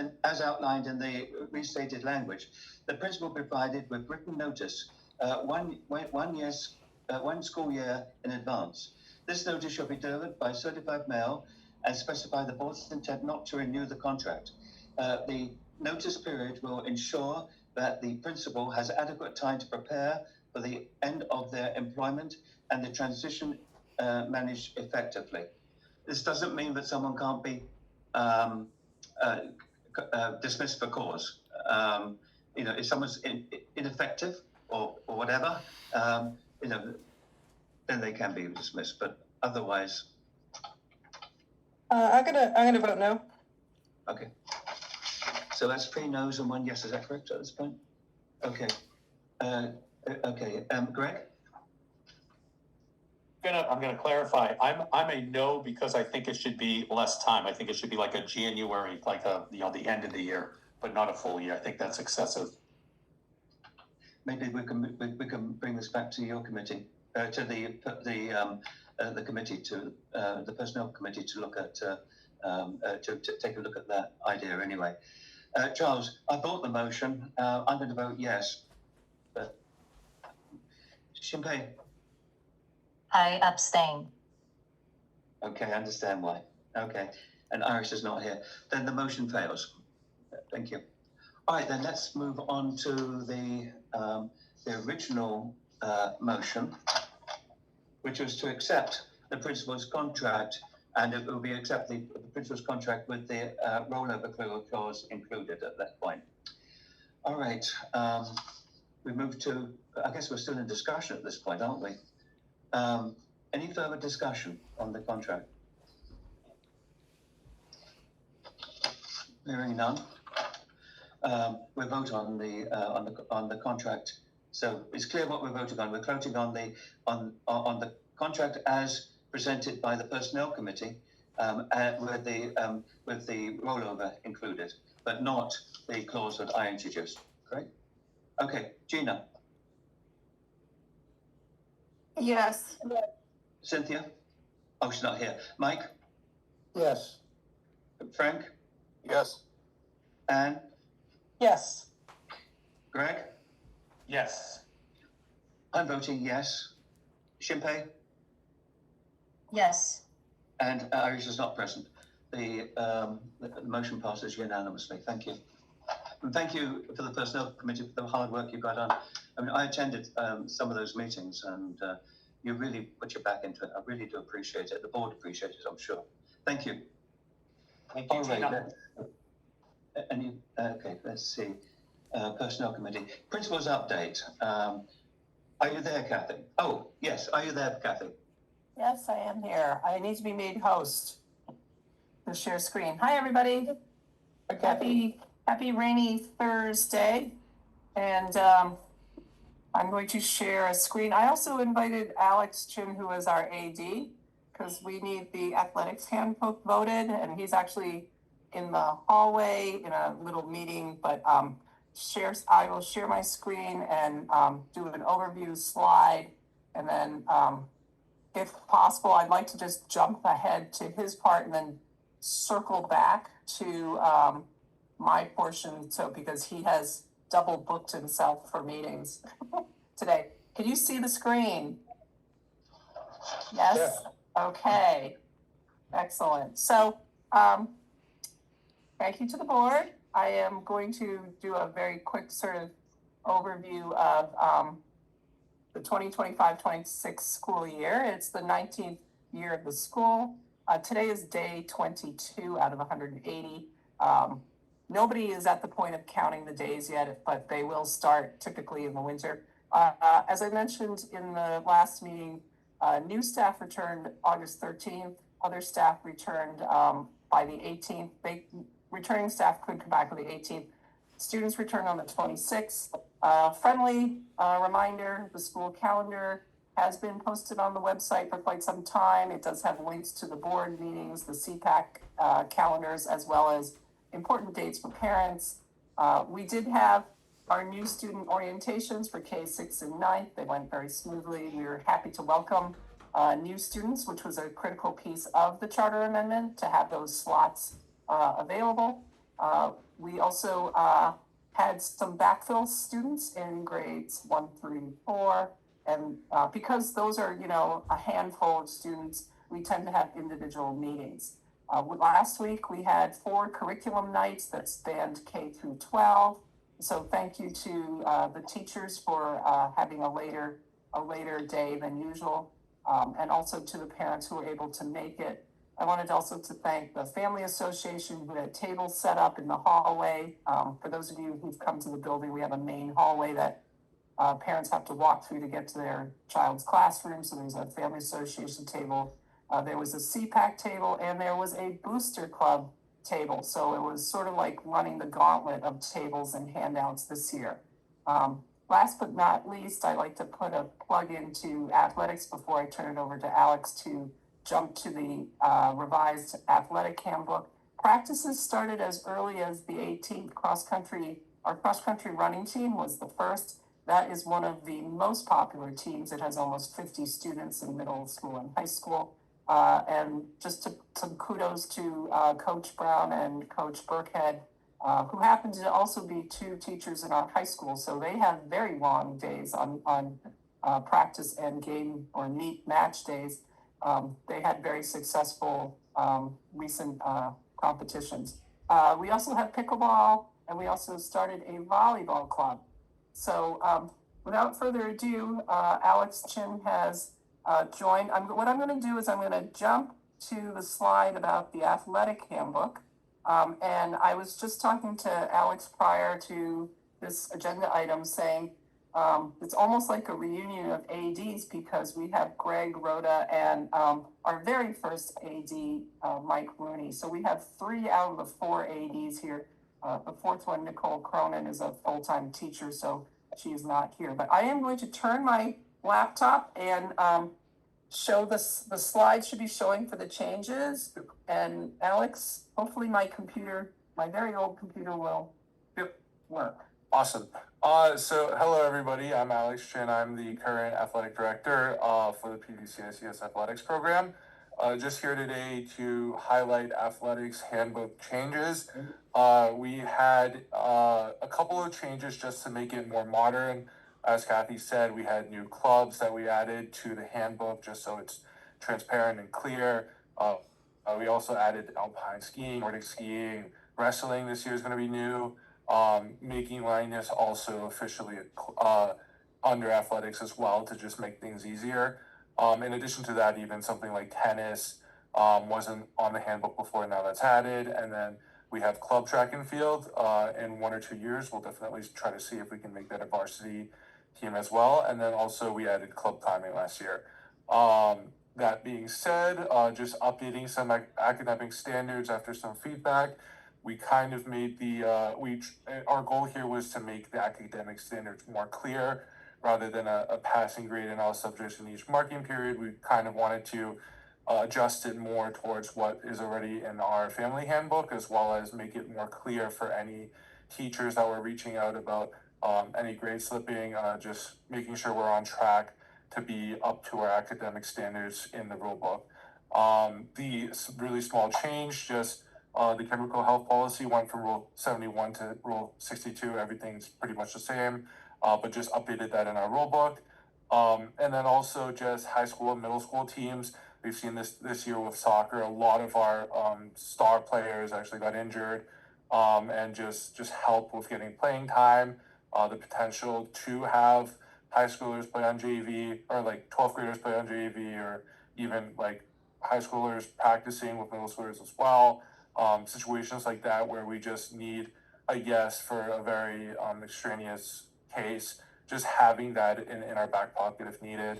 outlined in the restated language, the principal provided with written notice one school year in advance. This notice shall be delivered by certified mail and specify the board's intent not to renew the contract. The notice period will ensure that the principal has adequate time to prepare for the end of their employment and the transition managed effectively. This doesn't mean that someone can't be dismissed for cause. If someone's ineffective or whatever, then they can be dismissed. But otherwise,
I'm gonna vote no.
okay. So that's 3 no's and 1 yes. Is that correct at this point? Okay. Greg?
I'm gonna clarify. I'm a no because I think it should be less time. I think it should be like a January, like the end of the year, but not a full year. I think that's excessive.
Maybe we can bring this back to your committee, to the committee, to the personnel committee to look at to take a look at that idea anyway. Charles, I brought the motion. I'm going to vote yes. But Shinpei?
I abstain.
Okay, I understand why. Okay, and Iris is not here. Then the motion fails. Thank you. All right, then let's move on to the original motion, which was to accept the principal's contract, and it will be accept the principal's contract with the rollover clause included at that point. All right, we move to, I guess we're still in discussion at this point, aren't we? Any further discussion on the contract? Hearing none. We vote on the contract. So it's clear what we're voting on. We're voting on the contract as presented by the personnel committee, with the rollover included, but not the clause that I introduced. Correct? Okay, Gina.
Yes.
Cynthia? Oh, she's not here. Mike?
Yes.
Frank?
Yes.
Anne?
Yes.
Greg?
Yes.
I'm voting yes. Shinpei?
Yes.
And Iris is not present. The motion passes unanimously. Thank you. And thank you for the Personnel Committee for the hard work you've got on. I mean, I attended some of those meetings and you really put your back into it. I really do appreciate it. The board appreciates it, I'm sure. Thank you.
Thank you,
All right.
Tina.
Okay, let's see. Personnel Committee. Principals update. Are you there, Kathy? Oh, yes. Are you there, Kathy?
Yes, I am here. I need to be made host to share screen. Hi, everybody. Happy rainy Thursday. And I'm going to share a screen. I also invited Alex Chin, who is our AD, because we need the athletics handbook voted, and he's actually in the hallway in a little meeting, but I will share my screen and do an overview slide. And then if possible, I'd like to just jump ahead to his part and then circle back to my portion. So because he has double booked himself for meetings today. Can you see the screen? Yes?
Yeah.
Okay. Excellent. So thank you to the board. I am going to do a very quick sort of overview of the 2025-26 school year. It's the 19th year of the school. Today is day 22 out of 180. Nobody is at the point of counting the days yet, but they will start typically in the winter. As I mentioned in the last meeting, new staff returned August 13th. Other staff returned by the 18th. Returning staff could come back on the 18th. Students returned on the 26th. Friendly reminder, the school calendar has been posted on the website for quite some time. It does have links to the board meetings, the CPAC calendars, as well as important dates for parents. We did have our new student orientations for K6 and 9th. They went very smoothly. We were happy to welcome new students, which was a critical piece of the charter amendment to have those slots available. We also had some backfill students in grades 1 through 4. And because those are, a handful of students, we tend to have individual meetings. Last week, we had 4 curriculum nights that spanned K through 12. So thank you to the teachers for having a later day than usual, and also to the parents who were able to make it. I wanted also to thank the Family Association who had tables set up in the hallway. For those of you who've come to the building, we have a main hallway that parents have to walk through to get to their child's classroom. So there's a Family Association table. There was a CPAC table, and there was a Booster Club table. So it was sort of like running the gauntlet of tables and handouts this year. Last but not least, I'd like to put a plug into athletics before I turn it over to Alex to jump to the revised athletic handbook. Practices started as early as the 18th. Our cross-country running team was the first. That is one of the most popular teams. It has almost 50 students in middle school and high school. And just some kudos to Coach Brown and Coach Burkhead, who happen to also be 2 teachers in our high school. So they have very long days on practice and game or meet match days. They had very successful recent competitions. We also have pickleball, and we also started a volleyball club. So without further ado, Alex Chin has joined. What I'm going to do is I'm going to jump to the slide about the athletic handbook. And I was just talking to Alex prior to this agenda item saying it's almost like a reunion of ADs because we have Greg Rhoda and our very first AD, Mike Rooney. So we have 3 out of the 4 ADs here. The 4th one, Nicole Cronin, is a full-time teacher, so she is not here. But I am going to turn my laptop and show the slides should be showing for the changes. And Alex, hopefully my very old computer will work.
Awesome. So hello everybody, I'm Alex Chin. I'm the current athletic director for the PVCICS athletics program. Just here today to highlight athletics handbook changes. We had a couple of changes just to make it more modern. As Kathy said, we had new clubs that we added to the handbook just so it's transparent and clear. We also added alpine skiing, Nordic skiing, wrestling this year is going to be new. making Linus also officially under athletics as well to just make things easier. In addition to that, even something like tennis wasn't on the handbook before, now that's added. And then we have club track and field. In 1 or 2 years, we'll definitely try to see if we can make that a varsity team as well. And then also we added club climbing last year. That being said, just updating some academic standards after some feedback. We kind of made our goal here was to make the academic standards more clear rather than a passing grade in all subjects in each marking period. We kind of wanted to adjust it more towards what is already in our family handbook, as well as make it more clear for any teachers that were reaching out about any grade slipping, just making sure we're on track to be up to our academic standards in the rule book. The really small change, just the chemical health policy went from Rule 71 to Rule 62. Everything's pretty much the same, but just updated that in our rule book. And then also just high school and middle school teams. We've seen this year with soccer. A lot of our star players actually got injured, and just help with getting playing time. The potential to have high schoolers play on JV, or like 12th graders play on JV, or even like high schoolers practicing with middle schoolers as well. Situations like that where we just need, I guess, for a very extraneous case, just having that in our back pocket if needed.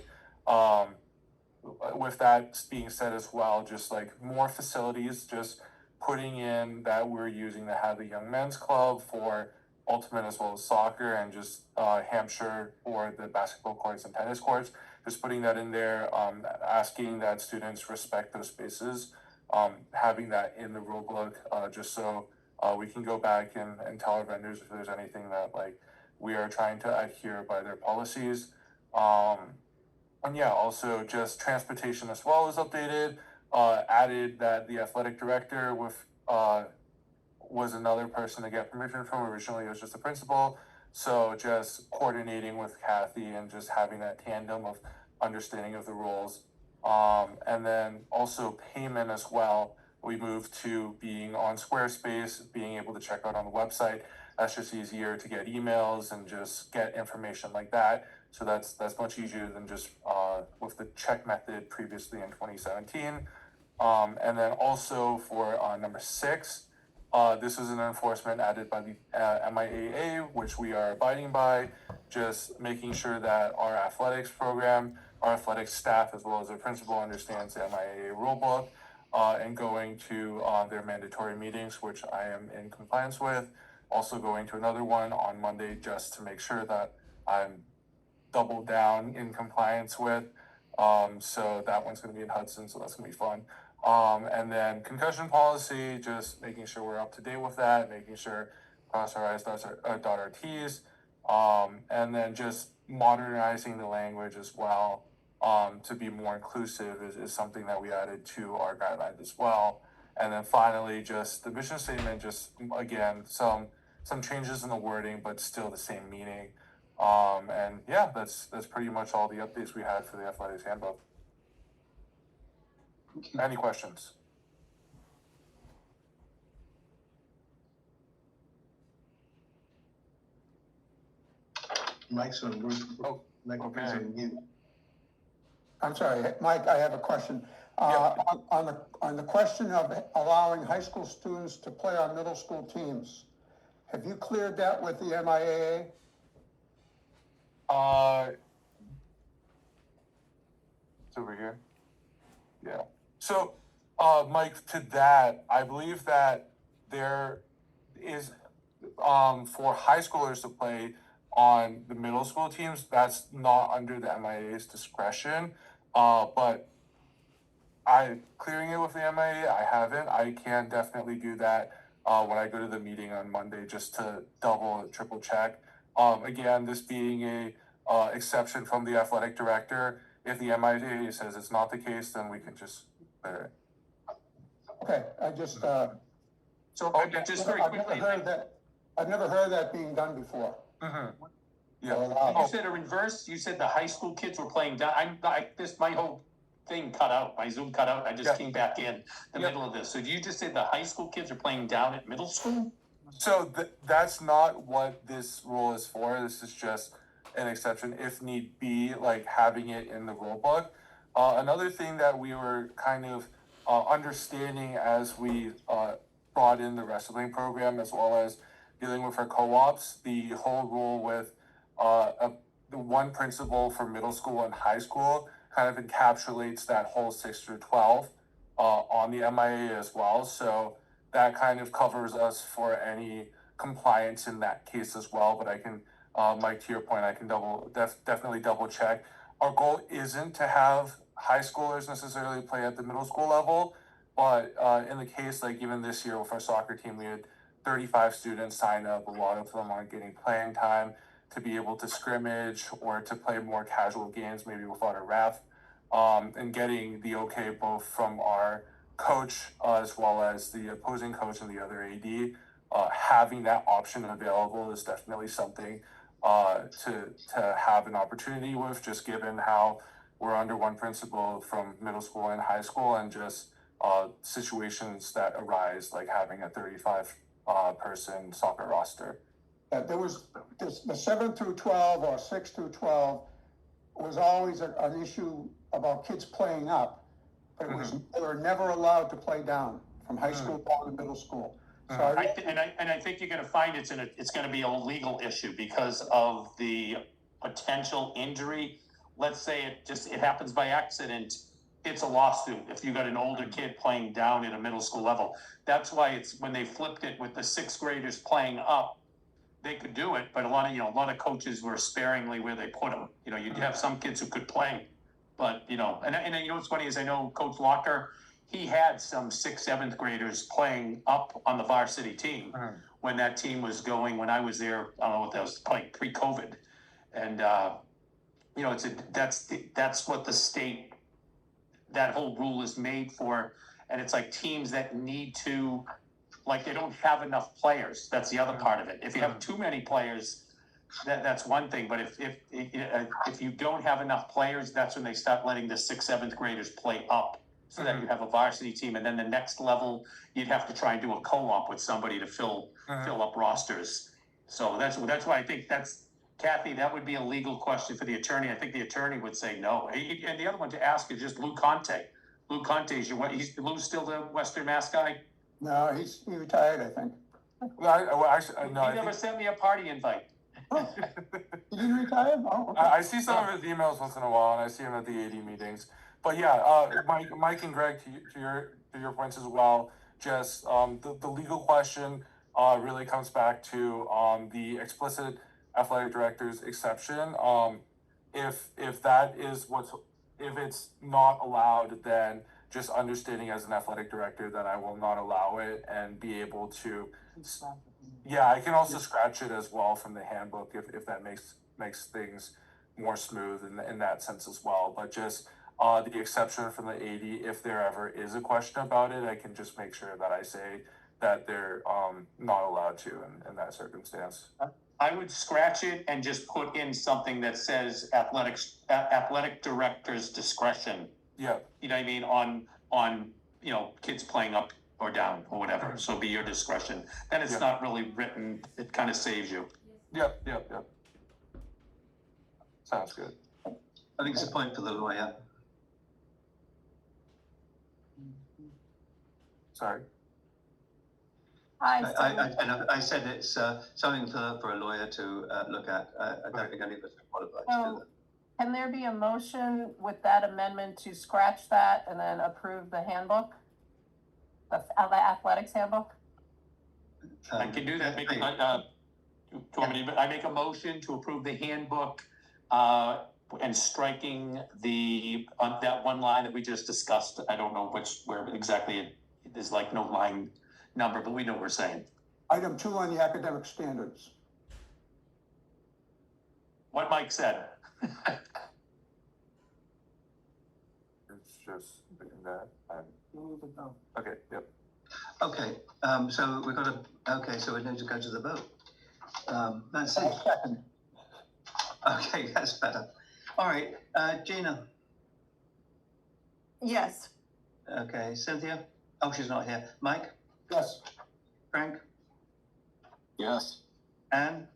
With that being said as well, just like more facilities, just putting in that we're using to have the young men's club for ultimate as well as soccer, and just Hampshire for the basketball courts and tennis courts, just putting that in there, asking that students respect those spaces, having that in the rule book, just so we can go back and tell our vendors if there's anything that like we are trying to adhere by their policies. And yeah, also just transportation as well is updated, added that the athletic director was another person to get permission from. Originally it was just the principal. So just coordinating with Kathy and just having that tandem of understanding of the rules. And then also payment as well. We moved to being on Squarespace, being able to check out on the website. That's just easier to get emails and just get information like that. So that's much easier than just with the check method previously in 2017. And then also for number 6, this is an enforcement added by the MIAA, which we are abiding by, just making sure that our athletics program, our athletics staff, as well as their principal understands the MIAA rulebook, and going to their mandatory meetings, which I am in compliance with. Also going to another one on Monday just to make sure that I'm double down in compliance with. So that one's going to be in Hudson, so that's going to be fun. And then concussion policy, just making sure we're up to date with that, making sure cross our I's, dot our T's. And then just modernizing the language as well, to be more inclusive is something that we added to our guidelines as well. And then finally, just the mission statement, just again, some changes in the wording, but still the same meaning. And yeah, that's pretty much all the updates we had for the athletics handbook.
Okay.
Any questions?
Mike's on mute.
I'm sorry, Mike, I have a question. On the question of allowing high school students to play on middle school teams, have you cleared that with the MIAA?
It's over here. Yeah. So, Mike, to that, I believe that there is, for high schoolers to play on the middle school teams, that's not under the MIA's discretion. But clearing it with the MIA, I haven't. I can definitely do that when I go to the meeting on Monday, just to double and triple check. Again, this being a exception from the athletic director. If the MIA says it's not the case, then we can just clear it.
Okay, I just,
So just very quickly,
I've never heard that being done before.
Mm-hmm. Yeah.
So,
you said a reverse. You said the high school kids were playing down. My whole thing cut out. My Zoom cut out. I just came back in the middle of this. So you just said the high school kids are playing down at middle school?
So that's not what this rule is for. This is just an exception if need be, like having it in the rule book. Another thing that we were kind of understanding as we brought in the wrestling program, as well as dealing with our co-ops, the whole rule with the one principal for middle school and high school kind of encapsulates that whole 6 through 12 on the MIA as well. So that kind of covers us for any compliance in that case as well. But I can, Mike, to your point, I can definitely double check. Our goal isn't to have high schoolers necessarily play at the middle school level, but in the case, like even this year with our soccer team, we had 35 students sign up. A lot of them aren't getting playing time to be able to scrimmage or to play more casual games, maybe without a ref, and getting the okay both from our coach as well as the opposing coach and the other AD. Having that option available is definitely something to have an opportunity with, just given how we're under one principal from middle school and high school, and just situations that arise, like having a 35 person soccer roster.
There was the 7 through 12 or 6 through 12 was always an issue about kids playing up. But they were never allowed to play down from high school down to middle school. So
I think you're gonna find it's gonna be a legal issue because of the potential injury. Let's say it happens by accident, it's a lawsuit if you got an older kid playing down at a middle school level. That's why it's when they flipped it with the sixth graders playing up, they could do it, but a lot of coaches were sparingly where they put them. You'd have some kids who could play, but and what's funny is I know Coach Locker, he had some 6th, 7th graders playing up on the varsity team when that team was going. When I was there, I don't know what that was, like pre-COVID, and that's what the state, that whole rule is made for, and it's like teams that need to. Like they don't have enough players. That's the other part of it. If you have too many players, that's one thing. But if you don't have enough players, that's when they start letting the 6th, 7th graders play up, so that you have a varsity team. And then the next level, you'd have to try and do a co-op with somebody to fill up rosters. So that's why I think that's, Kathy, that would be a legal question for the attorney. I think the attorney would say no. And the other one to ask is just Lou Conte. Lou Conte is Lou's still the Western Mass guy?
no, he retired, I think.
Actually, no.
He never sent me a party invite.
He didn't retire? Oh, okay.
I see some of his emails once in a while, and I see him at the AD meetings. But yeah, Mike and Greg, to your points as well. Just the legal question really comes back to the explicit athletic director's exception. If that is if it's not allowed, then just understanding as an athletic director that I will not allow it and be able to. Yeah, I can also scratch it as well from the handbook if that makes things more smooth in that sense as well. But just the exception from the AD, if there ever is a question about it, I can just make sure that I say that they're not allowed to in that circumstance.
I would scratch it and just put in something that says athletic director's discretion.
Yeah.
You know what I mean? On kids playing up or down or whatever. So be your discretion. Then it's not really written. It kind of saves you.
Yep. Sounds good.
I think it's a point for the lawyer.
Sorry.
I said it's something for a lawyer to look at. I don't think any of us are qualified to do that.
Can there be a motion with that amendment to scratch that and then approve the handbook? The athletics handbook?
I can do that. I make a motion to approve the handbook and striking that one line that we just discussed. I don't know where exactly there's like no line number, but we know what we're saying.
Item 2 on the academic standards.
What Mike said.
It's just that. Okay. Yep.
Okay. So we've got to. So we need to go to the vote. That's it. Okay, that's better. All right, Gina.
Yes.
Okay, Cynthia. Oh, she's not here. Mike.
Yes.
Frank.
Yes.
Anne,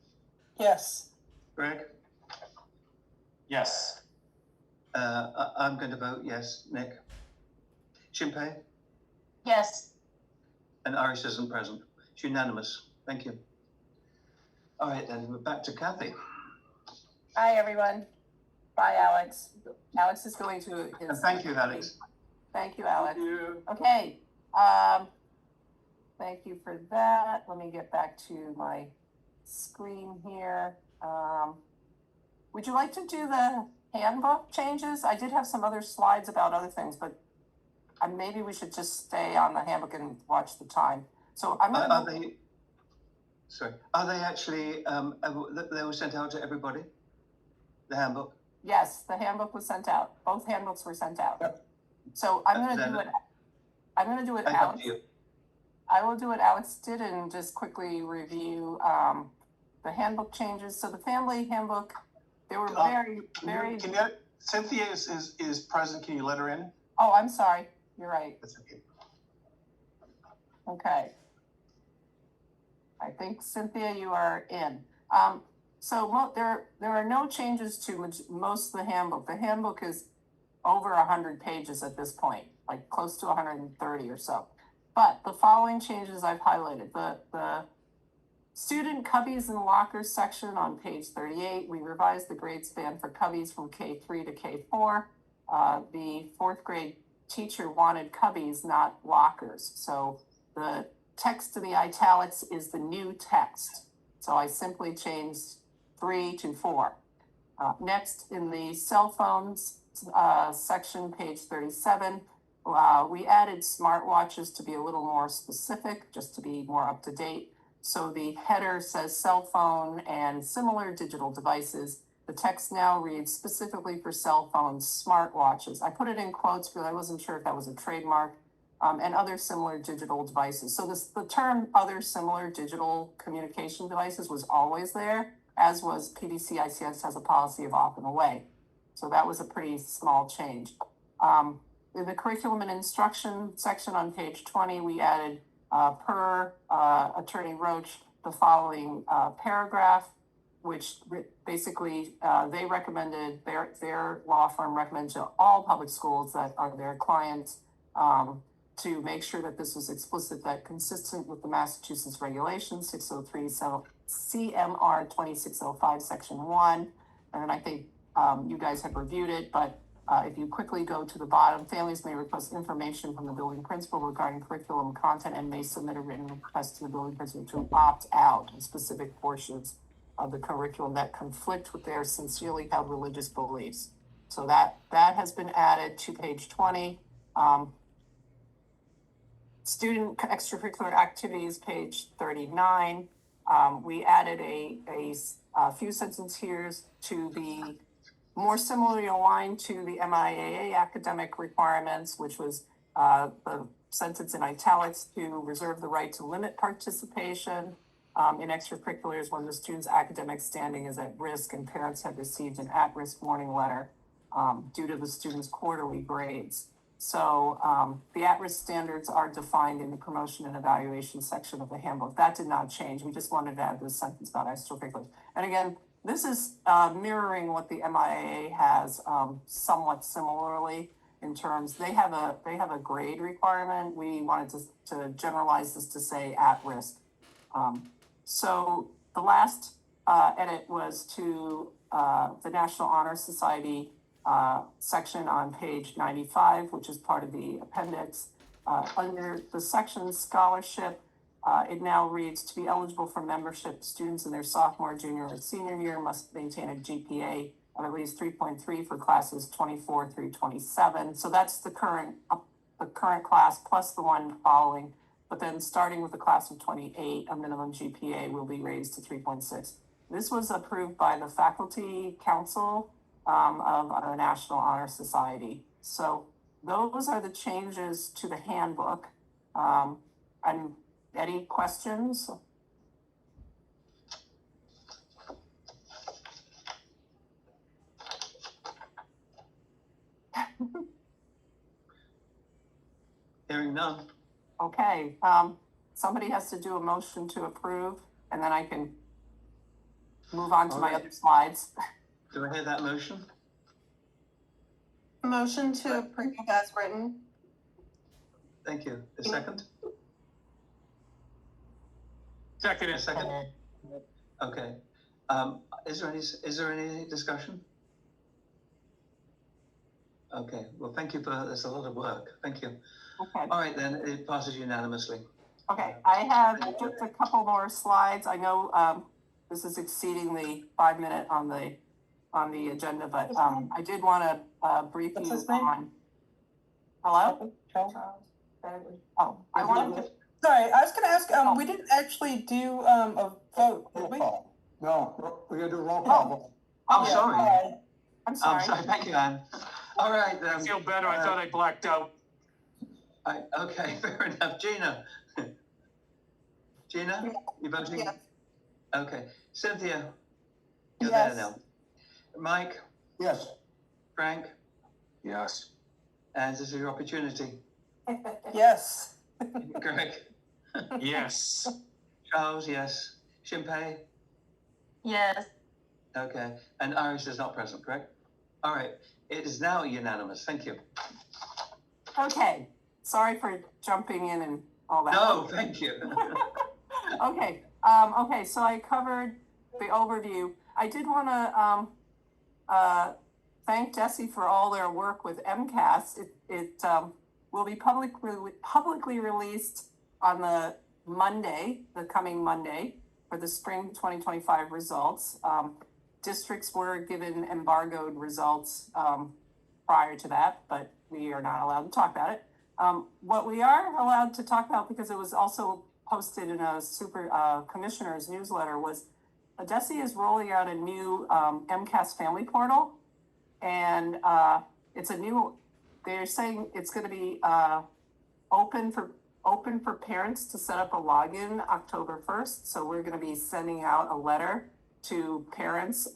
Yes.
Greg?
Yes.
I'm going to vote yes. Nick? Shinpei?
Yes.
And Iris isn't present. It's unanimous. Thank you. All right, then we're back to Kathy.
Hi, everyone. Bye, Alex. Alex is going to
And
his.
thank you, Alex.
Thank you, Alex.
Thank you.
Okay, thank you for that. Let me get back to my screen here. Would you like to do the handbook changes? I did have some other slides about other things, but maybe we should just stay on the handbook and watch the time. So I'm gonna.
Are they actually, they were sent out to everybody? The handbook?
Yes, the handbook was sent out. Both handbooks were sent out.
Yep.
So I'm gonna do it. I'm gonna do it, Alex. I will do what Alex did and just quickly review the handbook changes. So the family handbook, they were very.
Cynthia is present. Can you let her in?
Oh, I'm sorry. You're right.
That's okay.
Okay. I think Cynthia, you are in. So there are no changes to most of the handbook. The handbook is over 100 pages at this point, like close to 130 or so. But the following changes I've highlighted. The student cubbies and lockers section on page 38, we revised the grade span for cubbies from K3 to K4. The fourth grade teacher wanted cubbies, not lockers. So the text in the italics is the new text. So I simply changed 3 to 4. Next, in the cell phones section, page 37, we added smartwatches to be a little more specific, just to be more up to date. So the header says cell phone and similar digital devices. The text now reads specifically for cell phones, smartwatches. I put it in quotes because I wasn't sure if that was a trademark, and other similar digital devices. So the term other similar digital communication devices was always there, as was PVCICS has a policy of off and away. So that was a pretty small change. In the curriculum and instruction section on page 20, we added per Attorney Roach the following paragraph, which basically they recommended, their law firm recommended to all public schools that are their clients to make sure that this was explicit, that consistent with the Massachusetts Regulation 603 CMR 2605 section 1. And then I think you guys have reviewed it, but if you quickly go to the bottom, families may request information from the building principal regarding curriculum content and may submit a written request to the building principal to opt out in specific portions of the curriculum that conflict with their sincerely held religious beliefs. So that has been added to page 20. Student extracurricular activities, page 39. We added a few sentences here to be more similarly aligned to the MIAA academic requirements, which was the sentence in italics to reserve the right to limit participation in extracurriculars when the student's academic standing is at risk and parents have received an at-risk warning letter due to the student's quarterly grades. So the at-risk standards are defined in the promotion and evaluation section of the handbook. That did not change. We just wanted to add this sentence about extracurriculars. And again, this is mirroring what the MIAA has somewhat similarly in terms, they have a grade requirement. We wanted to generalize this to say at risk. So the last edit was to the National Honor Society section on page 95, which is part of the appendix. Under the section scholarship, it now reads, to be eligible for membership, students in their sophomore, junior, or senior year must maintain a GPA of at least 3.3 for classes 24 through 27. So that's the current class plus the one following. But then starting with the class of 28, a minimum GPA will be raised to 3.6. This was approved by the Faculty Council of the National Honor Society. So those are the changes to the handbook. And any questions?
Hearing none.
Okay, somebody has to do a motion to approve. and then I can move on to my
Alright.
other slides.
Do I hear that motion?
Motion to approve as written.
Thank you. A second?
Second,
A second? Okay. Is there any discussion? Okay, well, thank you that's a lot of work. Thank you.
Okay.
All right, then, it passes unanimously.
Okay, I have just a couple more slides. I know, this is exceeding the 5 minute on the agenda, but, I did wanna, brief
What's
you
his name?
on. Hello? Oh, I wanted to,
Sorry, I was gonna ask, we didn't actually do, a vote, did we?
No, we're gonna do roll call.
Oh,
Yeah,
sorry.
sorry.
I'm sorry.
Thank you, Anne. All right,
I
then.
feel better. I thought I blacked out.
Okay, fair enough. Gina? Gina, you voting?
Yes.
Okay. Cynthia? You're there
Yes.
now. Mike?
Yes,
Frank?
Yes.
And this is your opportunity.
Yes.
Greg?
Yes.
Charles, yes. Shinpei?
Yes.
Okay. And Iris is not present, correct? All right. It is now unanimous. Thank you.
Okay, sorry for jumping in and all that.
No, thank you.
Okay, okay, so I covered the overview. I did wanna, thank DESE for all their work with MCAS. It will be publicly released on the Monday, the coming Monday, for the spring 2025 results. Districts were given embargoed results, prior to that, but we are not allowed to talk about it. What we are allowed to talk about, because it was also posted in a commissioner's newsletter, was DESE is rolling out a new MCAS family portal, and they're saying it's going to be open for parents to set up a login October 1st. So we're going to be sending out a letter to parents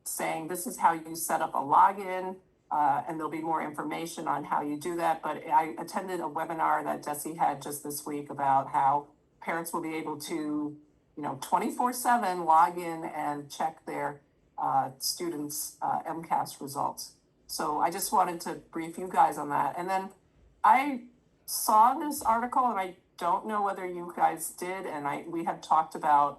saying this is how you set up a login. And there'll be more information on how you do that. But I attended a webinar that DESE had just this week about how parents will be able to, 24/7 log in and check their students' MCAS results. So I just wanted to brief you guys on that. And then I saw this article, and I don't know whether you guys did, and we have talked about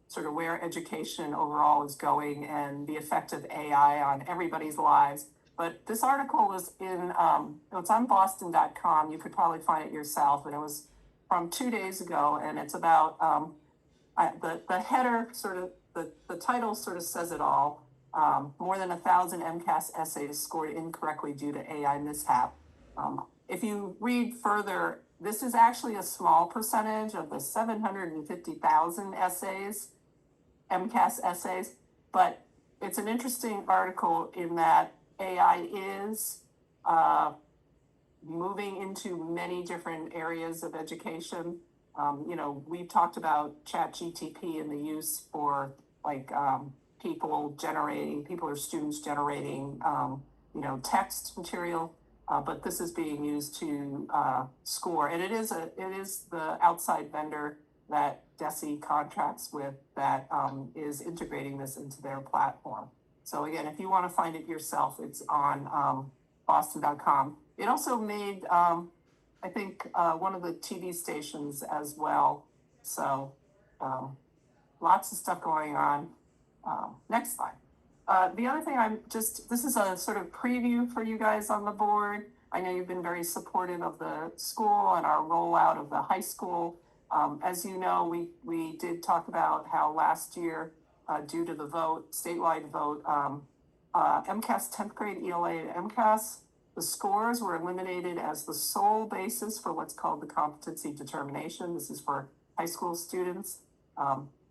sort of where education overall is going and the effect of AI on everybody's lives. But this article is it's on boston.com. You could probably find it yourself, and it was from 2 days ago, and it's about the header the title sort of says it all. More than 1,000 MCAS essays scored incorrectly due to AI mishap. If you read further, this is actually a small percentage of the 750,000 essays, MCAS essays, but it's an interesting article in that AI is moving into many different areas of education. We've talked about ChatGPT and the use for people or students generating, text material. But this is being used to score, and it is the outside vendor that DESE contracts with that is integrating this into their platform. So again, if you want to find it yourself, it's on boston.com. It also made, I think, one of the TV stations as well. So lots of stuff going on. Next slide. The other thing this is a sort of preview for you guys on the board. I know you've been very supportive of the school and our rollout of the high school. As you know, we did talk about how last year, due to the statewide vote, MCAS 10th grade ELA and MCAS, the scores were eliminated as the sole basis for what's called the competency determination. This is for high school students.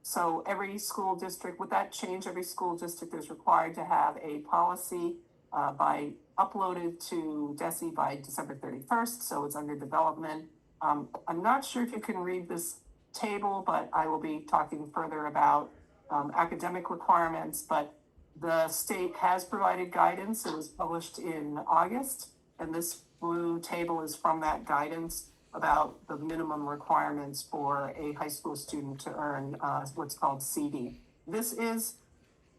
So every school district, with that change, every school district is required to have a policy uploaded to DESE by December 31st. So it's under development. I'm not sure if you can read this table, but I will be talking further about academic requirements. But the state has provided guidance. It was published in August, and this blue table is from that guidance about the minimum requirements for a high school student to earn what's called CD. This is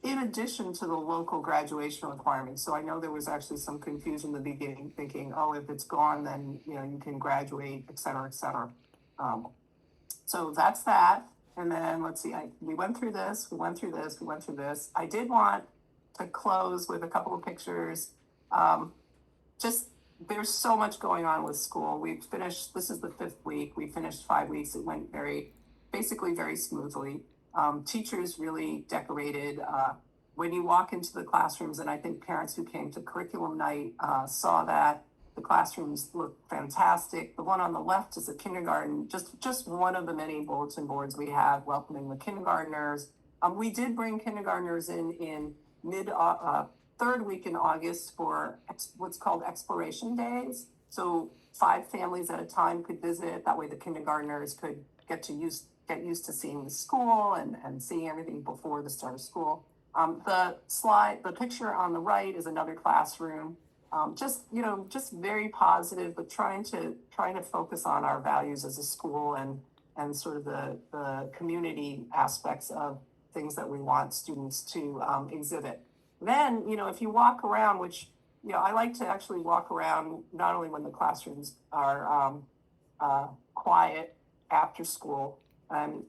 in addition to the local graduation requirements. So I know there was actually some confusion in the beginning, thinking, oh, if it's gone, then you can graduate, et cetera, et cetera. So that's that. And then let's see, we went through this, we went through this, we went through this. I did want to close with a couple of pictures. Just there's so much going on with school. We've finished, this is the 5th week. We finished 5 weeks. It went basically very smoothly. Teachers really decorated. When you walk into the classrooms, and I think parents who came to curriculum night saw that the classrooms look fantastic. The one on the left is a kindergarten, just one of the many bulletin boards we have welcoming the kindergartners. We did bring kindergartners in mid 3rd week in August for what's called exploration days. So 5 families at a time could visit. That way the kindergartners could get used to seeing the school and seeing everything before the start of school. The picture on the right is another classroom. Just very positive, but trying to focus on our values as a school and sort of the community aspects of things that we want students to exhibit. Then, if you walk around, which, I like to actually walk around not only when the classrooms are quiet after school and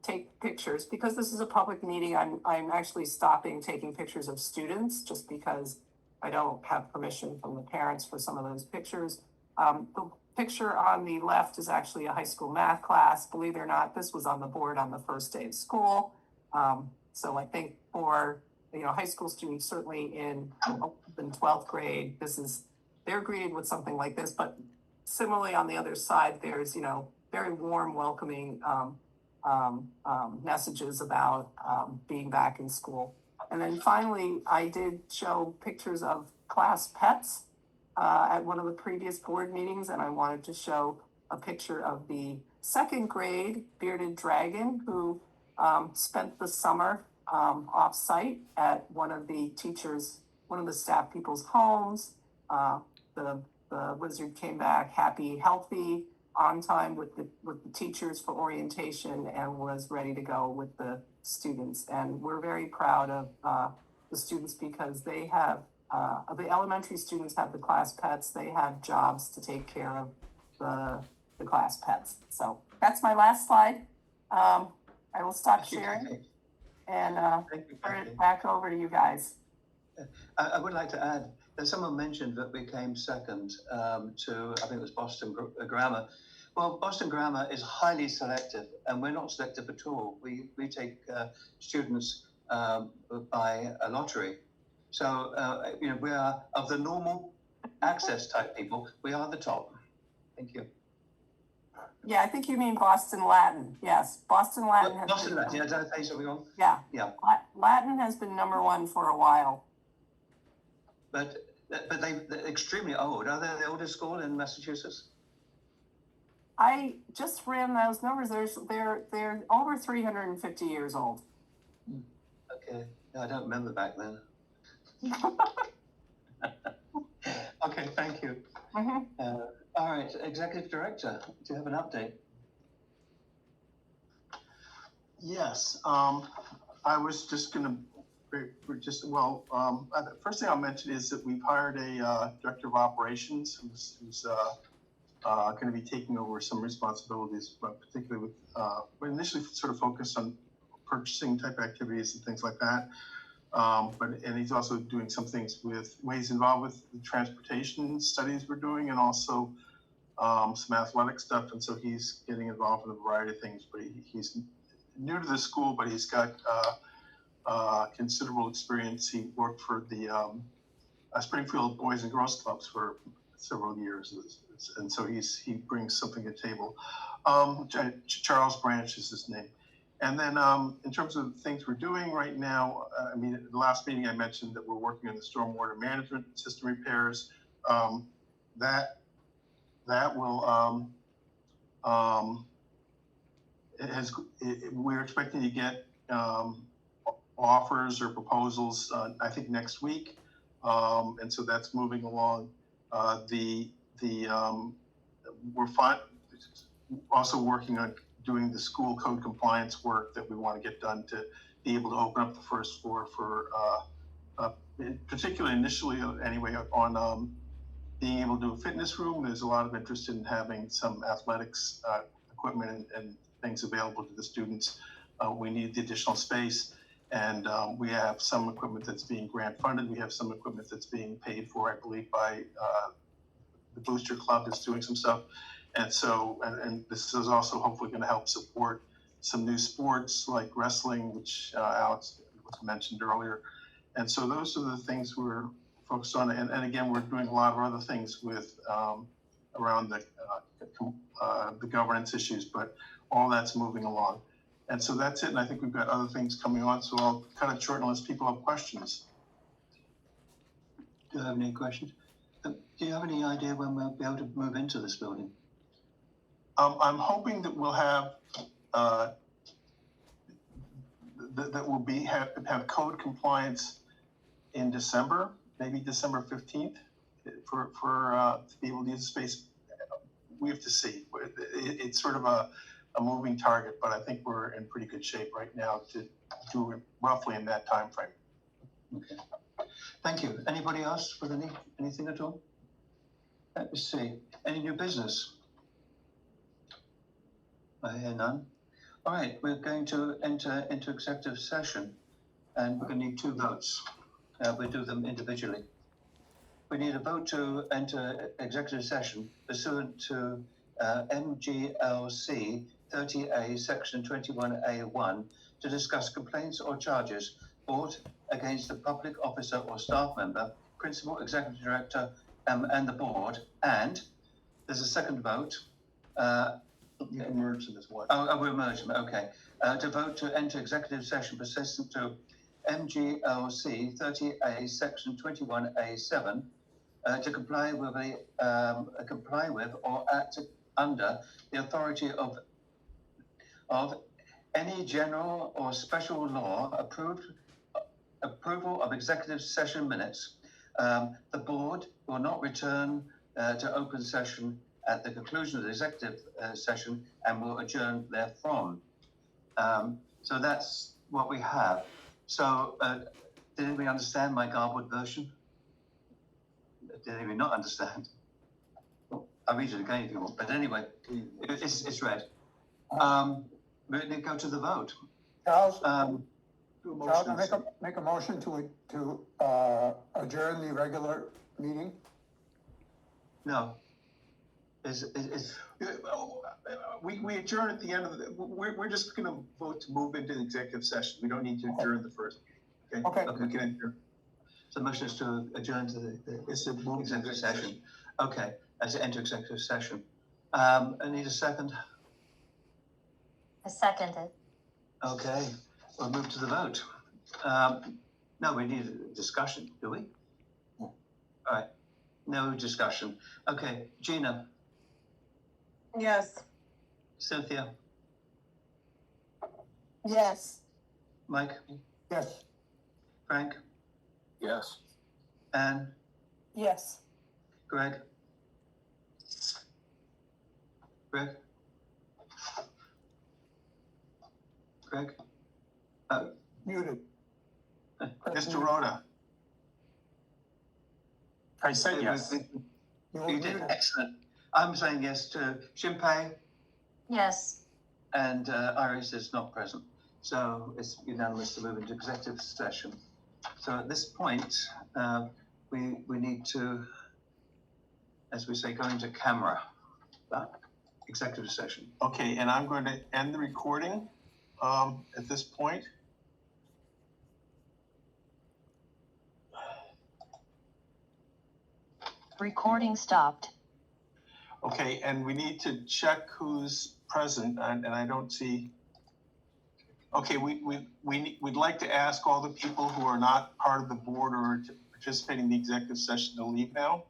take pictures, because this is a public meeting. I'm actually stopping taking pictures of students just because I don't have permission from the parents for some of those pictures. The picture on the left is actually a high school math class. Believe it or not, this was on the board on the first day of school. So I think for high school students, certainly in 12th grade, they're greeted with something like this. But similarly, on the other side, there's very warm, welcoming messages about being back in school. And then finally, I did show pictures of class pets at one of the previous board meetings, and I wanted to show a picture of the 2nd grade bearded dragon who spent the summer off-site at one of the staff people's homes. The wizard came back happy, healthy, on time with the teachers for orientation, and was ready to go with the students. And we're very proud of the students because they have the elementary students have the class pets. They have jobs to take care of the class pets. So that's my last slide. I will stop sharing and turn it back over to you guys.
I would like to add that someone mentioned that we came second to, I think it was Boston Grammar. Well, Boston Grammar is highly selective, and we're not selective at all. We take students by a lottery. So, we are, of the normal access type people, we are the top. Thank you.
Yeah, I think you mean Boston Latin. Yes, Boston Latin.
Boston Latin, yeah, did I say something wrong?
Yeah.
Yeah.
Latin has been #1 for a while.
But they're extremely old. Are they the oldest school in Massachusetts?
I just ran those numbers. They're over 350 years old.
Okay, no, I don't remember back then. Okay, thank you.
Mm-hmm.
All right, Executive Director, do you have an update?
Yes, I was just gonna, first thing I'll mention is that we've hired a Director of Operations who's going to be taking over some responsibilities, but particularly with, we initially sort of focused on purchasing type activities and things like that. And he's also doing some things with ways involved with the transportation studies we're doing, and also some athletic stuff. And so he's getting involved in a variety of things, but he's new to the school, but he's got considerable experience. He worked for the Springfield Boys and Girls Clubs for several years, and so he brings something to the table. Charles Branch is his name. And then in terms of things we're doing right now, at the last meeting I mentioned that we're working on the stormwater management system repairs. That will we're expecting to get offers or proposals I think next week, and so that's moving along. we're also working on doing the school code compliance work that we want to get done to be able to open up the first floor for, particularly initially anyway, on being able to do a fitness room. There's a lot of interest in having some athletics equipment and things available to the students. We need the additional space, and we have some equipment that's being grant funded. We have some equipment that's being paid for, I believe, by the Booster Club that's doing some stuff. And so, and this is also hopefully going to help support some new sports like wrestling, which Alex mentioned earlier. And so those are the things we're focused on. And again, we're doing a lot of other things with around the governance issues, but all that's moving along. And so that's it. And I think we've got other things coming on. So I'll kind of shorten unless people have questions.
Do you have any questions? Do you have any idea when we'll be able to move into this building?
I'm hoping that we'll have that we'll have code compliance in December, maybe December 15th, for to be able to use the space. We have to see. It's sort of a moving target, but I think we're in pretty good shape right now to do it roughly in that time frame.
Okay. Thank you. Anybody else with anything at all? Let me see. Any new business? I hear none. All right, we're going to enter into executive session, and we're going to need 2 votes. We'll do them individually. We need a vote to enter executive session pursuant to MGLC 30A Section 21A1 to discuss complaints or charges brought against a public officer or staff member, principal, executive director, and the board. And there's a second vote.
You can merge them as well.
Oh, we'll merge them, okay. To vote to enter executive session pursuant to MGLC 30A Section 21A7 to comply with or act under the authority of any general or special law approval of executive session minutes. The board will not return to open session at the conclusion of the executive session and will adjourn therefrom. So that's what we have. So did anybody understand my garbled version? Did anybody not understand? Well, I'll read it again if you want. But anyway, it's read. We're going to go to the vote.
Charles,
Do a
Charles,
motion.
make a motion to adjourn the regular meeting.
No.
We adjourn at the end of the, we're just going to vote to move into the executive session. We don't need to adjourn the first meeting.
Okay.
We can adjourn.
So the motion is to adjourn to the
It's a move to
executive session. Okay, as to enter executive session. I need a second.
I second it.
Okay, we'll move to the vote. No, we need a discussion, do we? All right, no discussion. Okay, Gina,
Yes.
Cynthia,
Yes.
Mike,
Yes.
Frank,
Yes.
Anne,
Yes.
Greg? Greg? Greg?
Muted.
Mr. Rhoda,
I said yes.
You did, excellent. I'm saying yes to Shinpei,
Yes.
and Iris is not present. So it's unanimous to move into executive session. So at this point, we need to, as we say, go into camera, executive session.
okay, and I'm going to end the recording at this point.
Recording stopped.
Okay, and we need to check who's present, and I don't see. Okay, we'd like to ask all the people who are not part of the board or participating in the executive session to leave now.